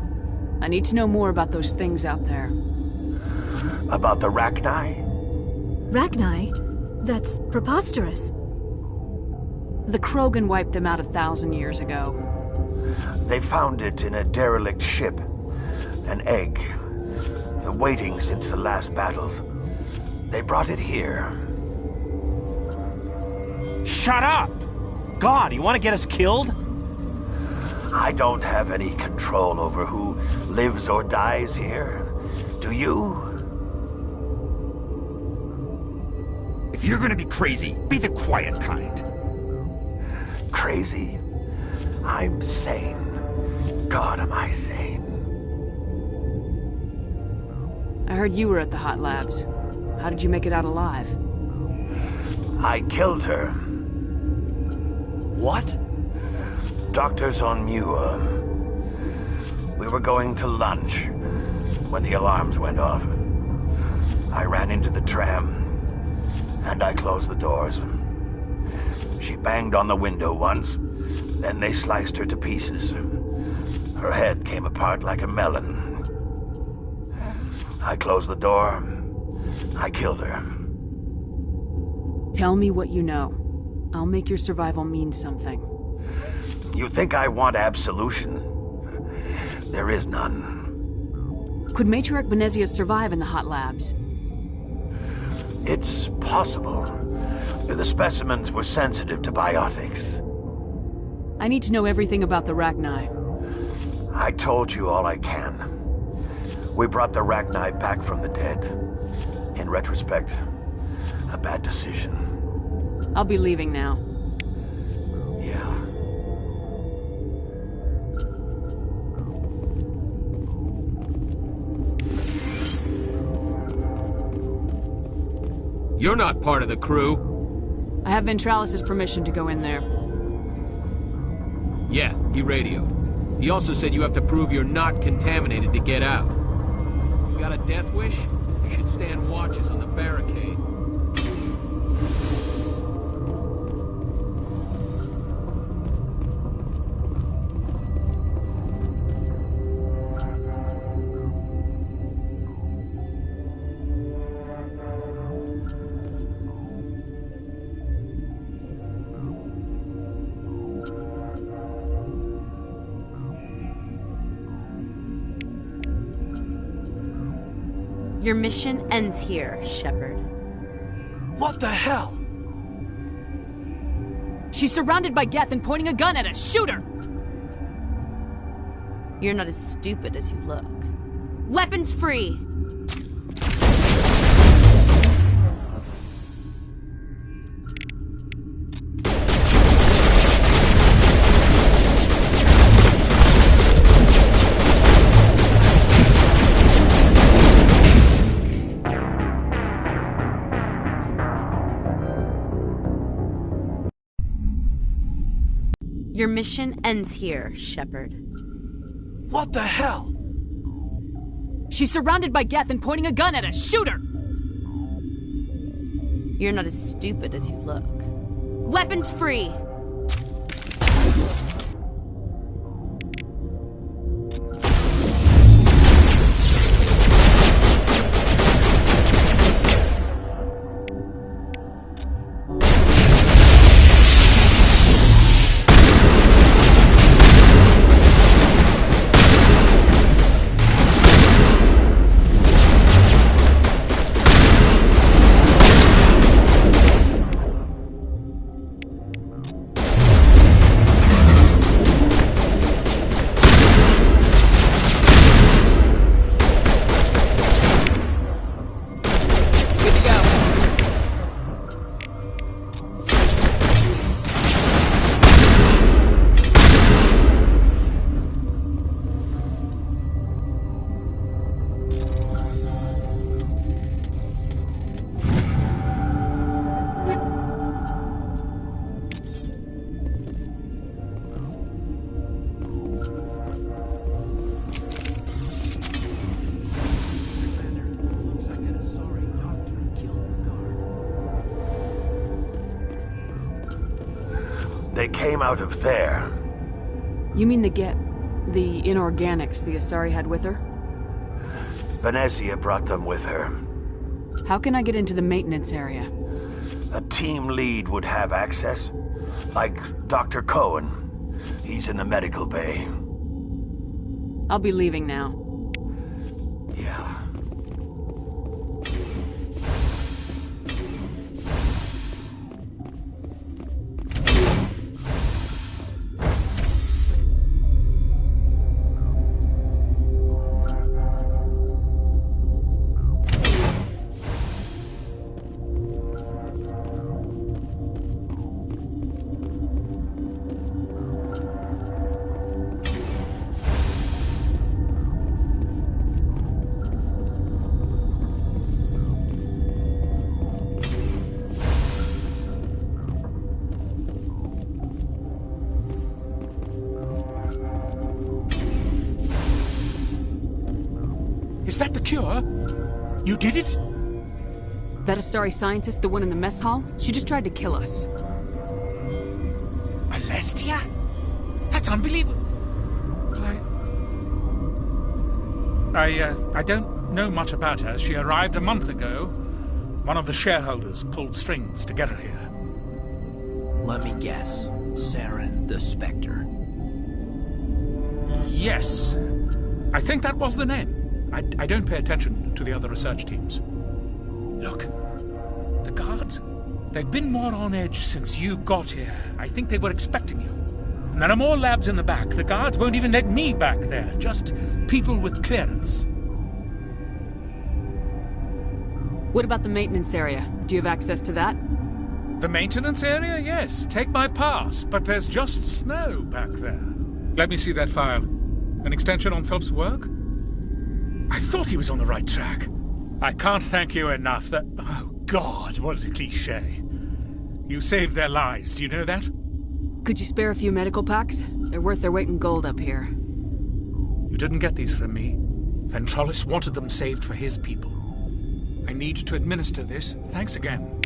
I need to know more about those things out there. About the Rachni? Rachni? That's preposterous. The Krogan wiped them out 1,000 years ago. They found it in a derelict ship. An egg. Waiting since the last battles. They brought it here. Shut up! God, you want to get us killed? I don't have any control over who lives or dies here. Do you? If you're gonna be crazy, be the quiet kind. Crazy? I'm sane. God, am I sane. I heard you were at the hot labs. How did you make it out alive? I killed her. What? Doctors on Muir. We were going to lunch when the alarms went off. I ran into the tram, and I closed the doors. She banged on the window once, then they sliced her to pieces. Her head came apart like a melon. I closed the door. I killed her. Tell me what you know. I'll make your survival mean something. You think I want absolution? There is none. Could Matriarch Benezia survive in the hot labs? It's possible. The specimens were sensitive to biotics. I need to know everything about the Rachni. I told you all I can. We brought the Rachni back from the dead. In retrospect, a bad decision. I'll be leaving now. Yeah. You're not part of the crew. I have Ventralis' permission to go in there. Yeah, he radioed. He also said you have to prove you're not contaminated to get out. You got a death wish? You should stand watches on the barricade. Your mission ends here, Shepard. What the hell? She's surrounded by Geth and pointing a gun at us. Shoot her! You're not as stupid as you look. Weapons free! Your mission ends here, Shepard. What the hell? She's surrounded by Geth and pointing a gun at us. Shoot her! You're not as stupid as you look. Weapons free! They came out of there. You mean the inorganics the Asari had with her? Venezia brought them with her. How can I get into the maintenance area? A team lead would have access. Like Dr. Cohen. He's in the medical bay. I'll be leaving now. Yeah. Is that the cure? You did it? That Asari scientist, the one in the mess hall? She just tried to kill us. Alestia? That's unbelievable. I don't know much about her. She arrived a month ago. One of the shareholders pulled strings to get her here. Let me guess. Saren the Spectre. Yes. I think that was the name. I don't pay attention to the other research teams. Look, the guards, they've been more on edge since you got here. I think they were expecting you. And there are more labs in the back. The guards won't even let me back there, just people with clearance. What about the maintenance area? Do you have access to that? The maintenance area? Yes. Take my pass, but there's just snow back there. Let me see that file. An extension on Philip's work? I thought he was on the right track. I can't thank you enough that... Oh, God, what a cliché. You saved their lives, do you know that? Could you spare a few medical packs? They're worth their weight in gold up here. You didn't get these from me. Ventrolis wanted them saved for his people. I need to administer this. Thanks again.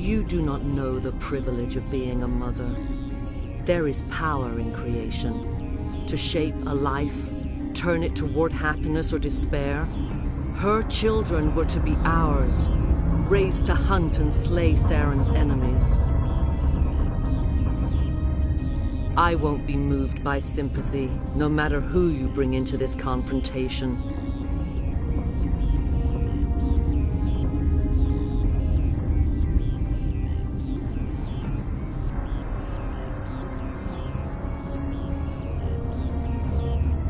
You do not know the privilege of being a mother. There is power in creation. To shape a life, turn it toward happiness or despair. Her children were to be ours, raised to hunt and slay Saren's enemies. I won't be moved by sympathy, no matter who you bring into this confrontation.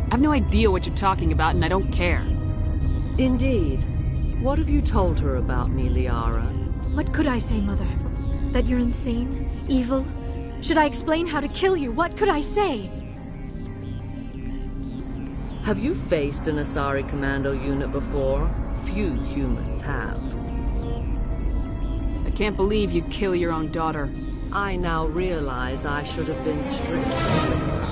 I have no idea what you're talking about, and I don't care. Indeed. What have you told her about me, Liara? What could I say, Mother? That you're insane? Evil? Should I explain how to kill you? What could I say? Have you faced an Asari commando unit before? Few humans have. I can't believe you'd kill your own daughter. I now realize I should have been stricter.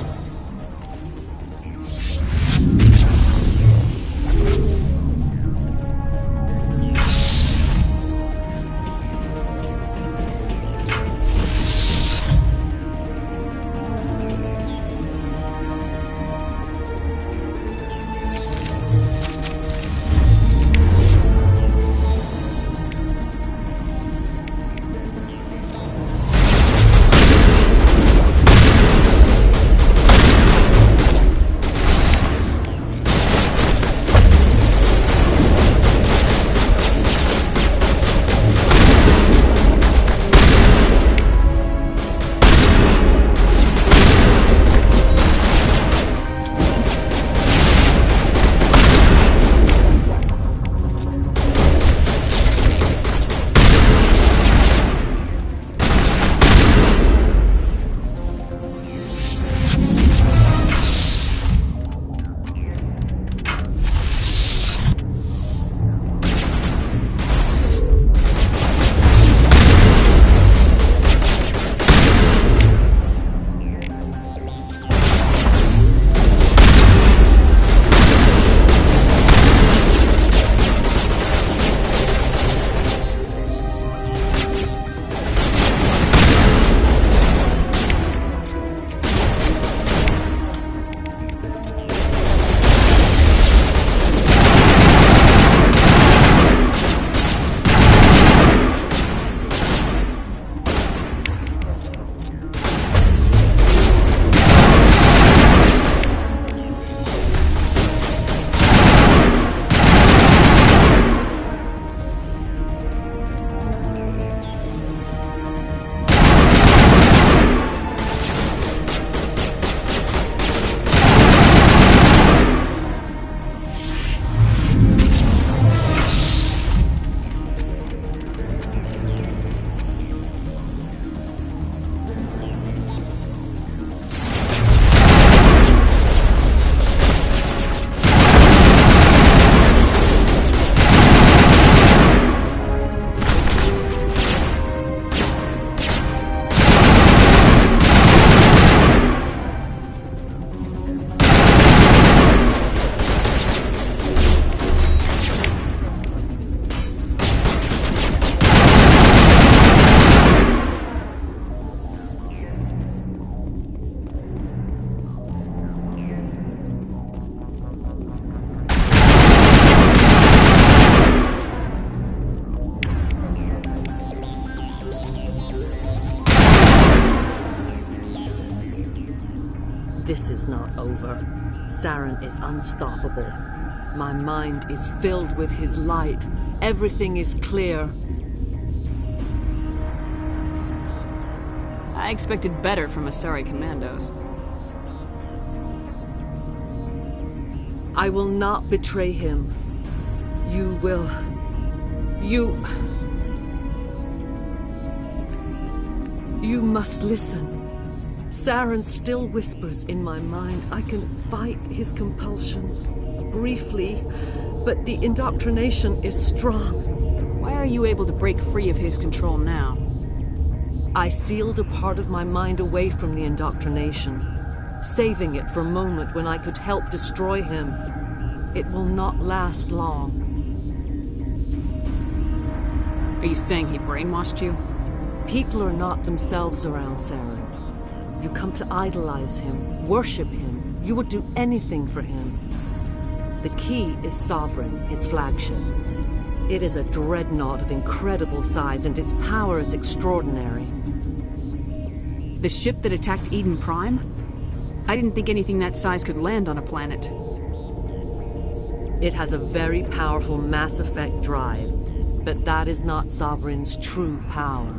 This is not over. Saren is unstoppable. My mind is filled with his light. Everything is clear. I expected better from Asari commandos. I will not betray him. You will... You must listen. Saren still whispers in my mind. I can fight his compulsions. Briefly, but the indoctrination is strong. Why are you able to break free of his control now? I sealed a part of my mind away from the indoctrination, saving it for a moment when I could help destroy him. It will not last long. Are you saying he brainwashed you? People are not themselves around Saren. You come to idolize him, worship him. You would do anything for him. The key is Sovereign, his flagship. It is a dreadnought of incredible size, and its power is extraordinary. The ship that attacked Eden Prime? I didn't think anything that size could land on a planet. It has a very powerful Mass Effect drive, but that is not Sovereign's true power.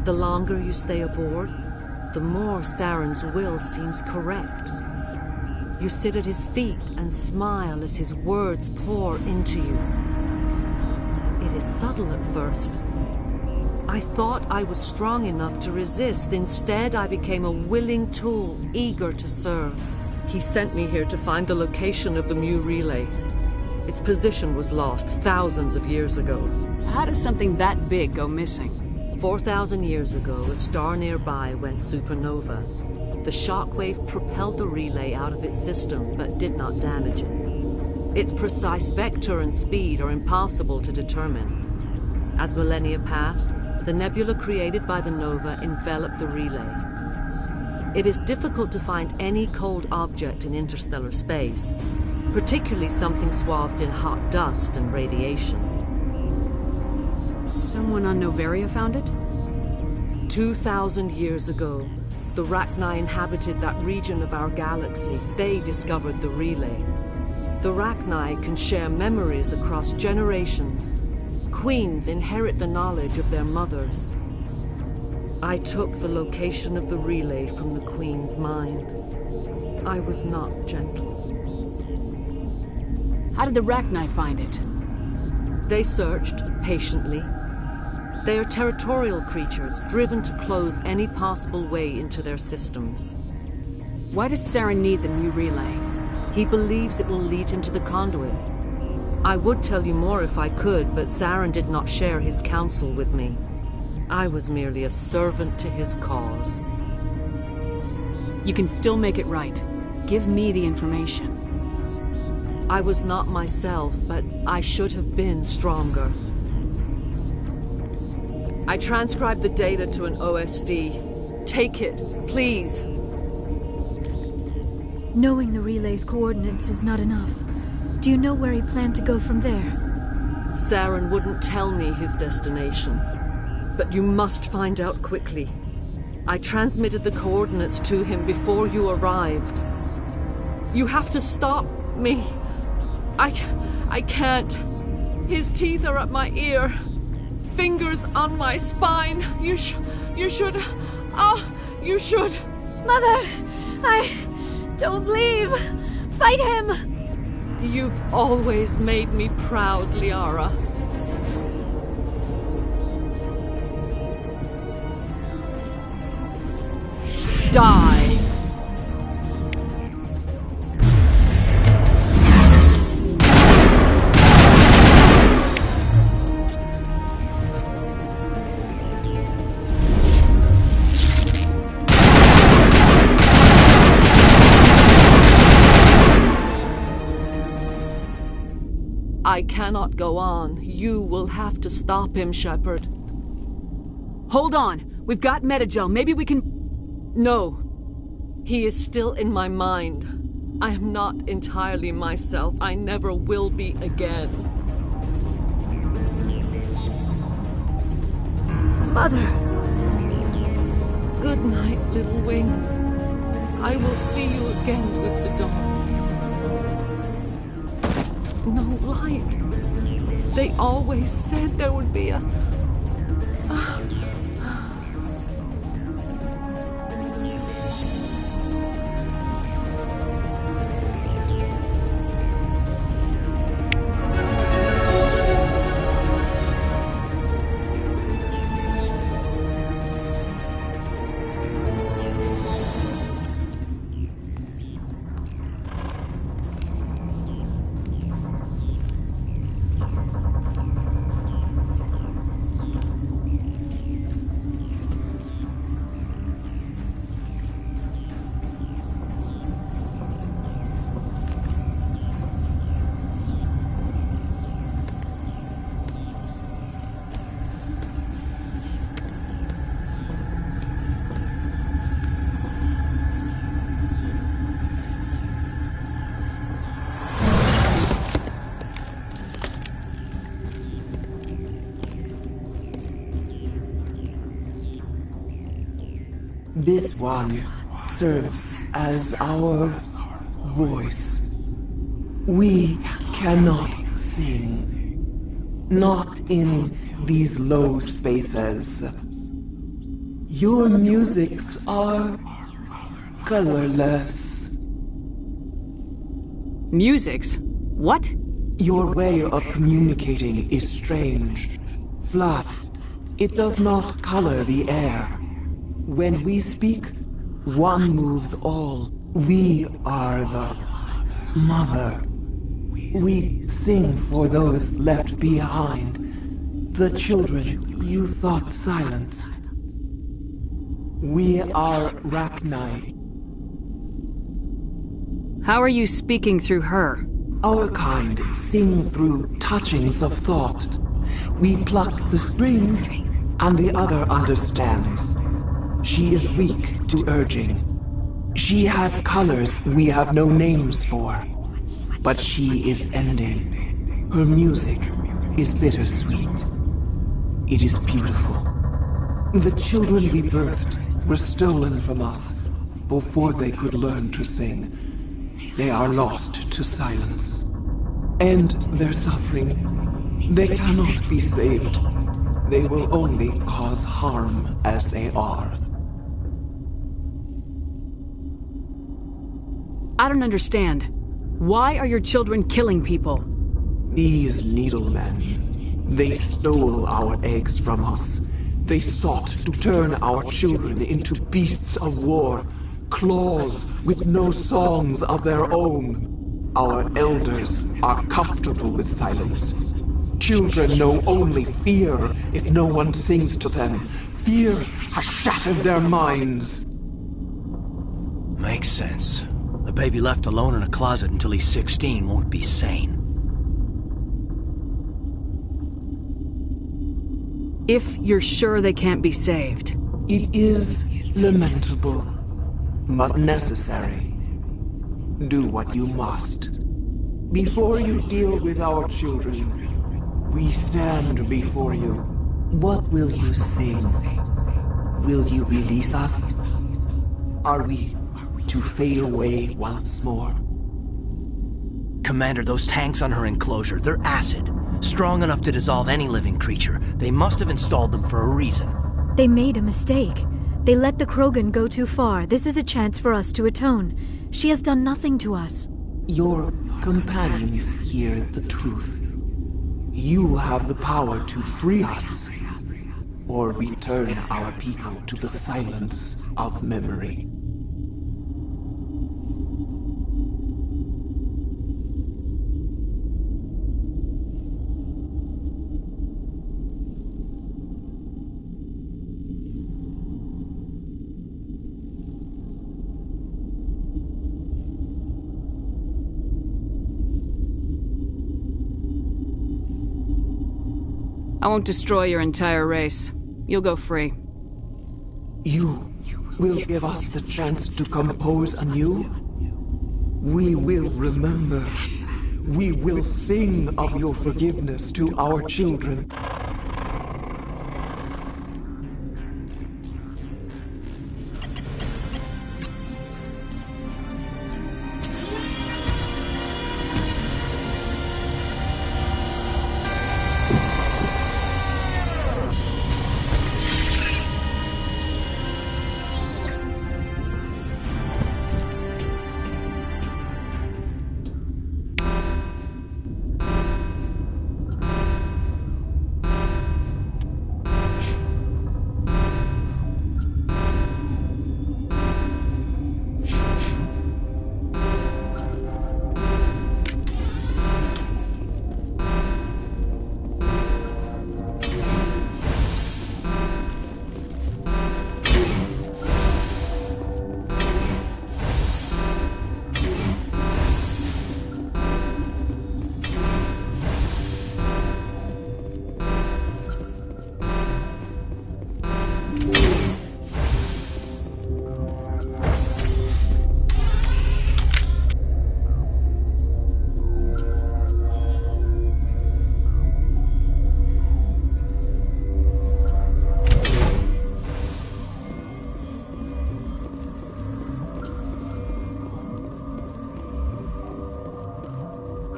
The longer you stay aboard, the more Saren's will seems correct. You sit at his feet and smile as his words pour into you. It is subtle at first. I thought I was strong enough to resist. Instead, I became a willing tool, eager to serve. He sent me here to find the location of the Mu relay. Its position was lost thousands of years ago. How does something that big go missing? 4,000 years ago, a star nearby went supernova. The shockwave propelled the relay out of its system, but did not damage it. Its precise vector and speed are impossible to determine. As millennia passed, the nebula created by the nova enveloped the relay. It is difficult to find any cold object in interstellar space, particularly something swathed in hot dust and radiation. Someone on Noveria found it? 2,000 years ago, the Rachni inhabited that region of our galaxy. They discovered the relay. The Rachni can share memories across generations. Queens inherit the knowledge of their mothers. I took the location of the relay from the Queen's mind. I was not gentle. How did the Rachni find it? They searched, patiently. They are territorial creatures, driven to close any possible way into their systems. Why does Saren need the Mu relay? He believes it will lead him to the conduit. I would tell you more if I could, but Saren did not share his counsel with me. I was merely a servant to his cause. You can still make it right. Give me the information. I was not myself, but I should have been stronger. I transcribed the data to an OSD. Take it, please. Knowing the relay's coordinates is not enough. Do you know where he planned to go from there? Saren wouldn't tell me his destination. But you must find out quickly. I transmitted the coordinates to him before you arrived. You have to stop me. I can't. His teeth are at my ear. Fingers on my spine. You should. You should. Mother! Don't leave! Fight him! You've always made me proud, Liara. Die! I cannot go on. You will have to stop him, Shepard. Hold on! We've got Metagel. Maybe we can... No. He is still in my mind. I am not entirely myself. I never will be again. Mother! Good night, little wing. I will see you again with the dawn. No light. They always said there would be a... This one serves as our voice. We cannot sing. Not in these low spaces. Your musics are colorless. Musics? What? Your way of communicating is strange. Flat. It does not color the air. When we speak, one moves all. We are the mother. We sing for those left behind. The children you thought silenced. We are Rachni. How are you speaking through her? Our kind sing through touchings of thought. We pluck the strings, and the other understands. She is weak to urging. She has colors we have no names for. But she is ending. Her music is bittersweet. It is beautiful. The children we birthed were stolen from us before they could learn to sing. They are lost to silence. And their suffering, they cannot be saved. They will only cause harm as they are. I don't understand. Why are your children killing people? These needlemen, they stole our eggs from us. They sought to turn our children into beasts of war, claws with no songs of their own. Our elders are comfortable with silence. Children know only fear if no one sings to them. Fear has shattered their minds. Makes sense. A baby left alone in a closet until he's 16 won't be sane. If you're sure they can't be saved. It is lamentable, but necessary. Do what you must. Before you deal with our children, we stand before you. What will you sing? Will you release us? Are we to fade away once more? Commander, those tanks on her enclosure, they're acid. Strong enough to dissolve any living creature. They must have installed them for a reason. They made a mistake. They let the Krogan go too far. This is a chance for us to atone. She has done nothing to us. Your companions hear the truth. You have the power to free us, or return our people to the silence of memory. I won't destroy your entire race. You'll go free. You will give us the chance to compose anew? We will remember. We will sing of your forgiveness to our children.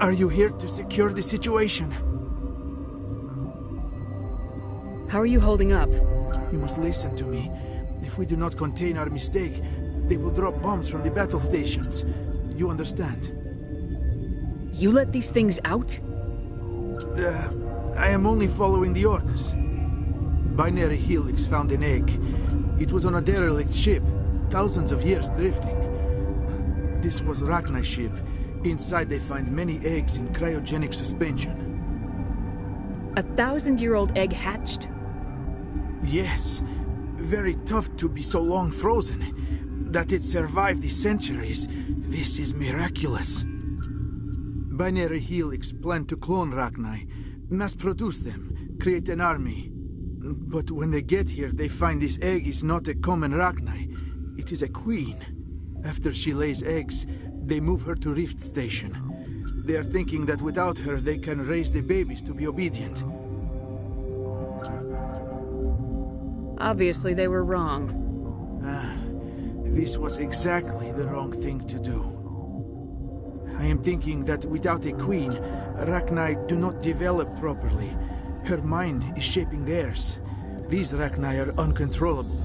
Are you here to secure the situation? How are you holding up? You must listen to me. If we do not contain our mistake, they will drop bombs from the battle stations. You understand? You let these things out? I am only following the orders. Binary Helix found an egg. It was on a derelict ship, thousands of years drifting. This was Rachni's ship. Inside they find many eggs in cryogenic suspension. A 1,000-year-old egg hatched? Yes. Very tough to be so long frozen. That it survived the centuries. This is miraculous. Binary Helix planned to clone Rachni, mass-produce them, create an army. But when they get here, they find this egg is not a common Rachni. It is a queen. After she lays eggs, they move her to Rift Station. They are thinking that without her, they can raise the babies to be obedient. Obviously, they were wrong. This was exactly the wrong thing to do. I am thinking that without a queen, Rachni do not develop properly. Her mind is shaping theirs. These Rachni are uncontrollable.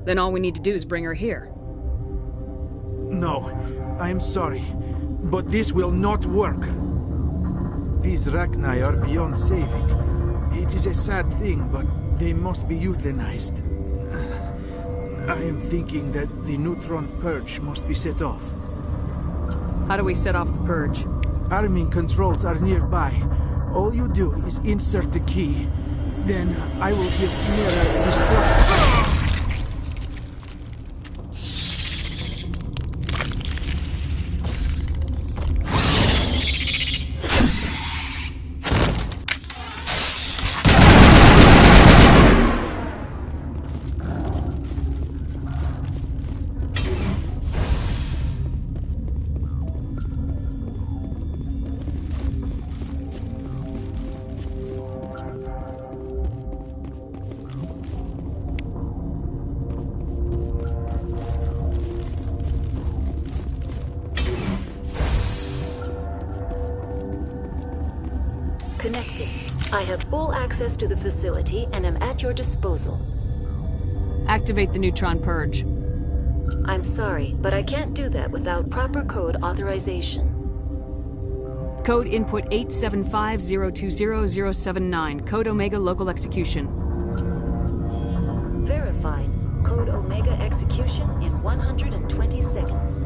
Then all we need to do is bring her here. No, I am sorry, but this will not work. These Rachni are beyond saving. It is a sad thing, but they must be euthanized. I am thinking that the neutron purge must be set off. How do we set off the purge? Arming controls are nearby. All you do is insert the key. Then I will give Mira the start. Connected. I have full access to the facility and am at your disposal. Activate the neutron purge. I'm sorry, but I can't do that without proper code authorization. Code input 875020079. Code Omega local execution. Verified. Code Omega execution in 120 seconds.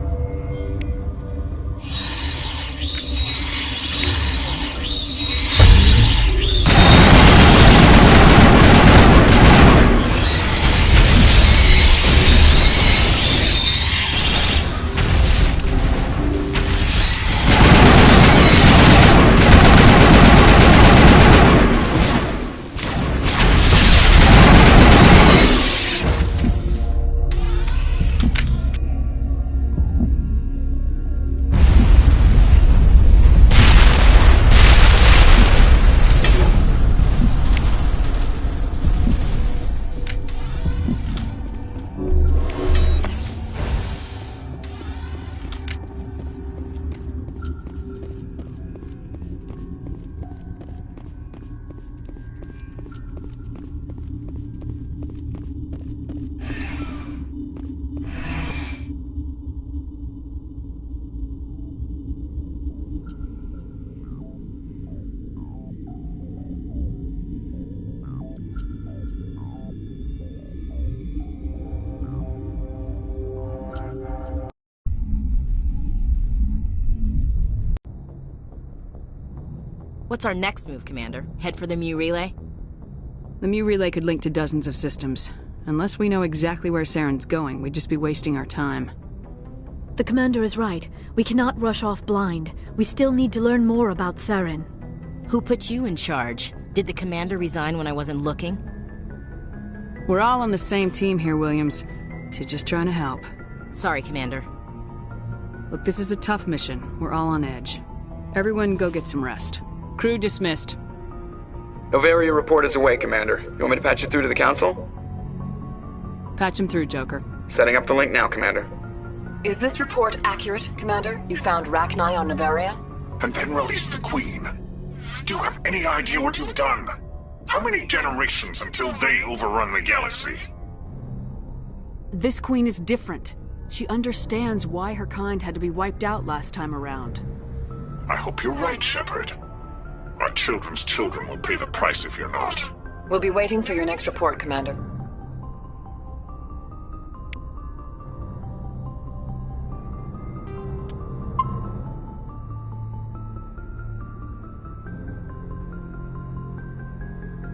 What's our next move, Commander? Head for the Mu Relay? The Mu Relay could link to dozens of systems. Unless we know exactly where Saren's going, we'd just be wasting our time. The Commander is right. We cannot rush off blind. We still need to learn more about Saren. Who put you in charge? Did the Commander resign when I wasn't looking? We're all on the same team here, Williams. She's just trying to help. Sorry, Commander. Look, this is a tough mission. We're all on edge. Everyone go get some rest. Crew dismissed. Novaria report is away, Commander. You want me to patch you through to the Council? Patch him through, Joker. Setting up the link now, Commander. Is this report accurate, Commander? You found Rachni on Noveria? And then released the Queen. Do you have any idea what you've done? How many generations until they overrun the galaxy? This Queen is different. She understands why her kind had to be wiped out last time around. I hope you're right, Shepard. Our children's children will pay the price if you're not. We'll be waiting for your next report, Commander.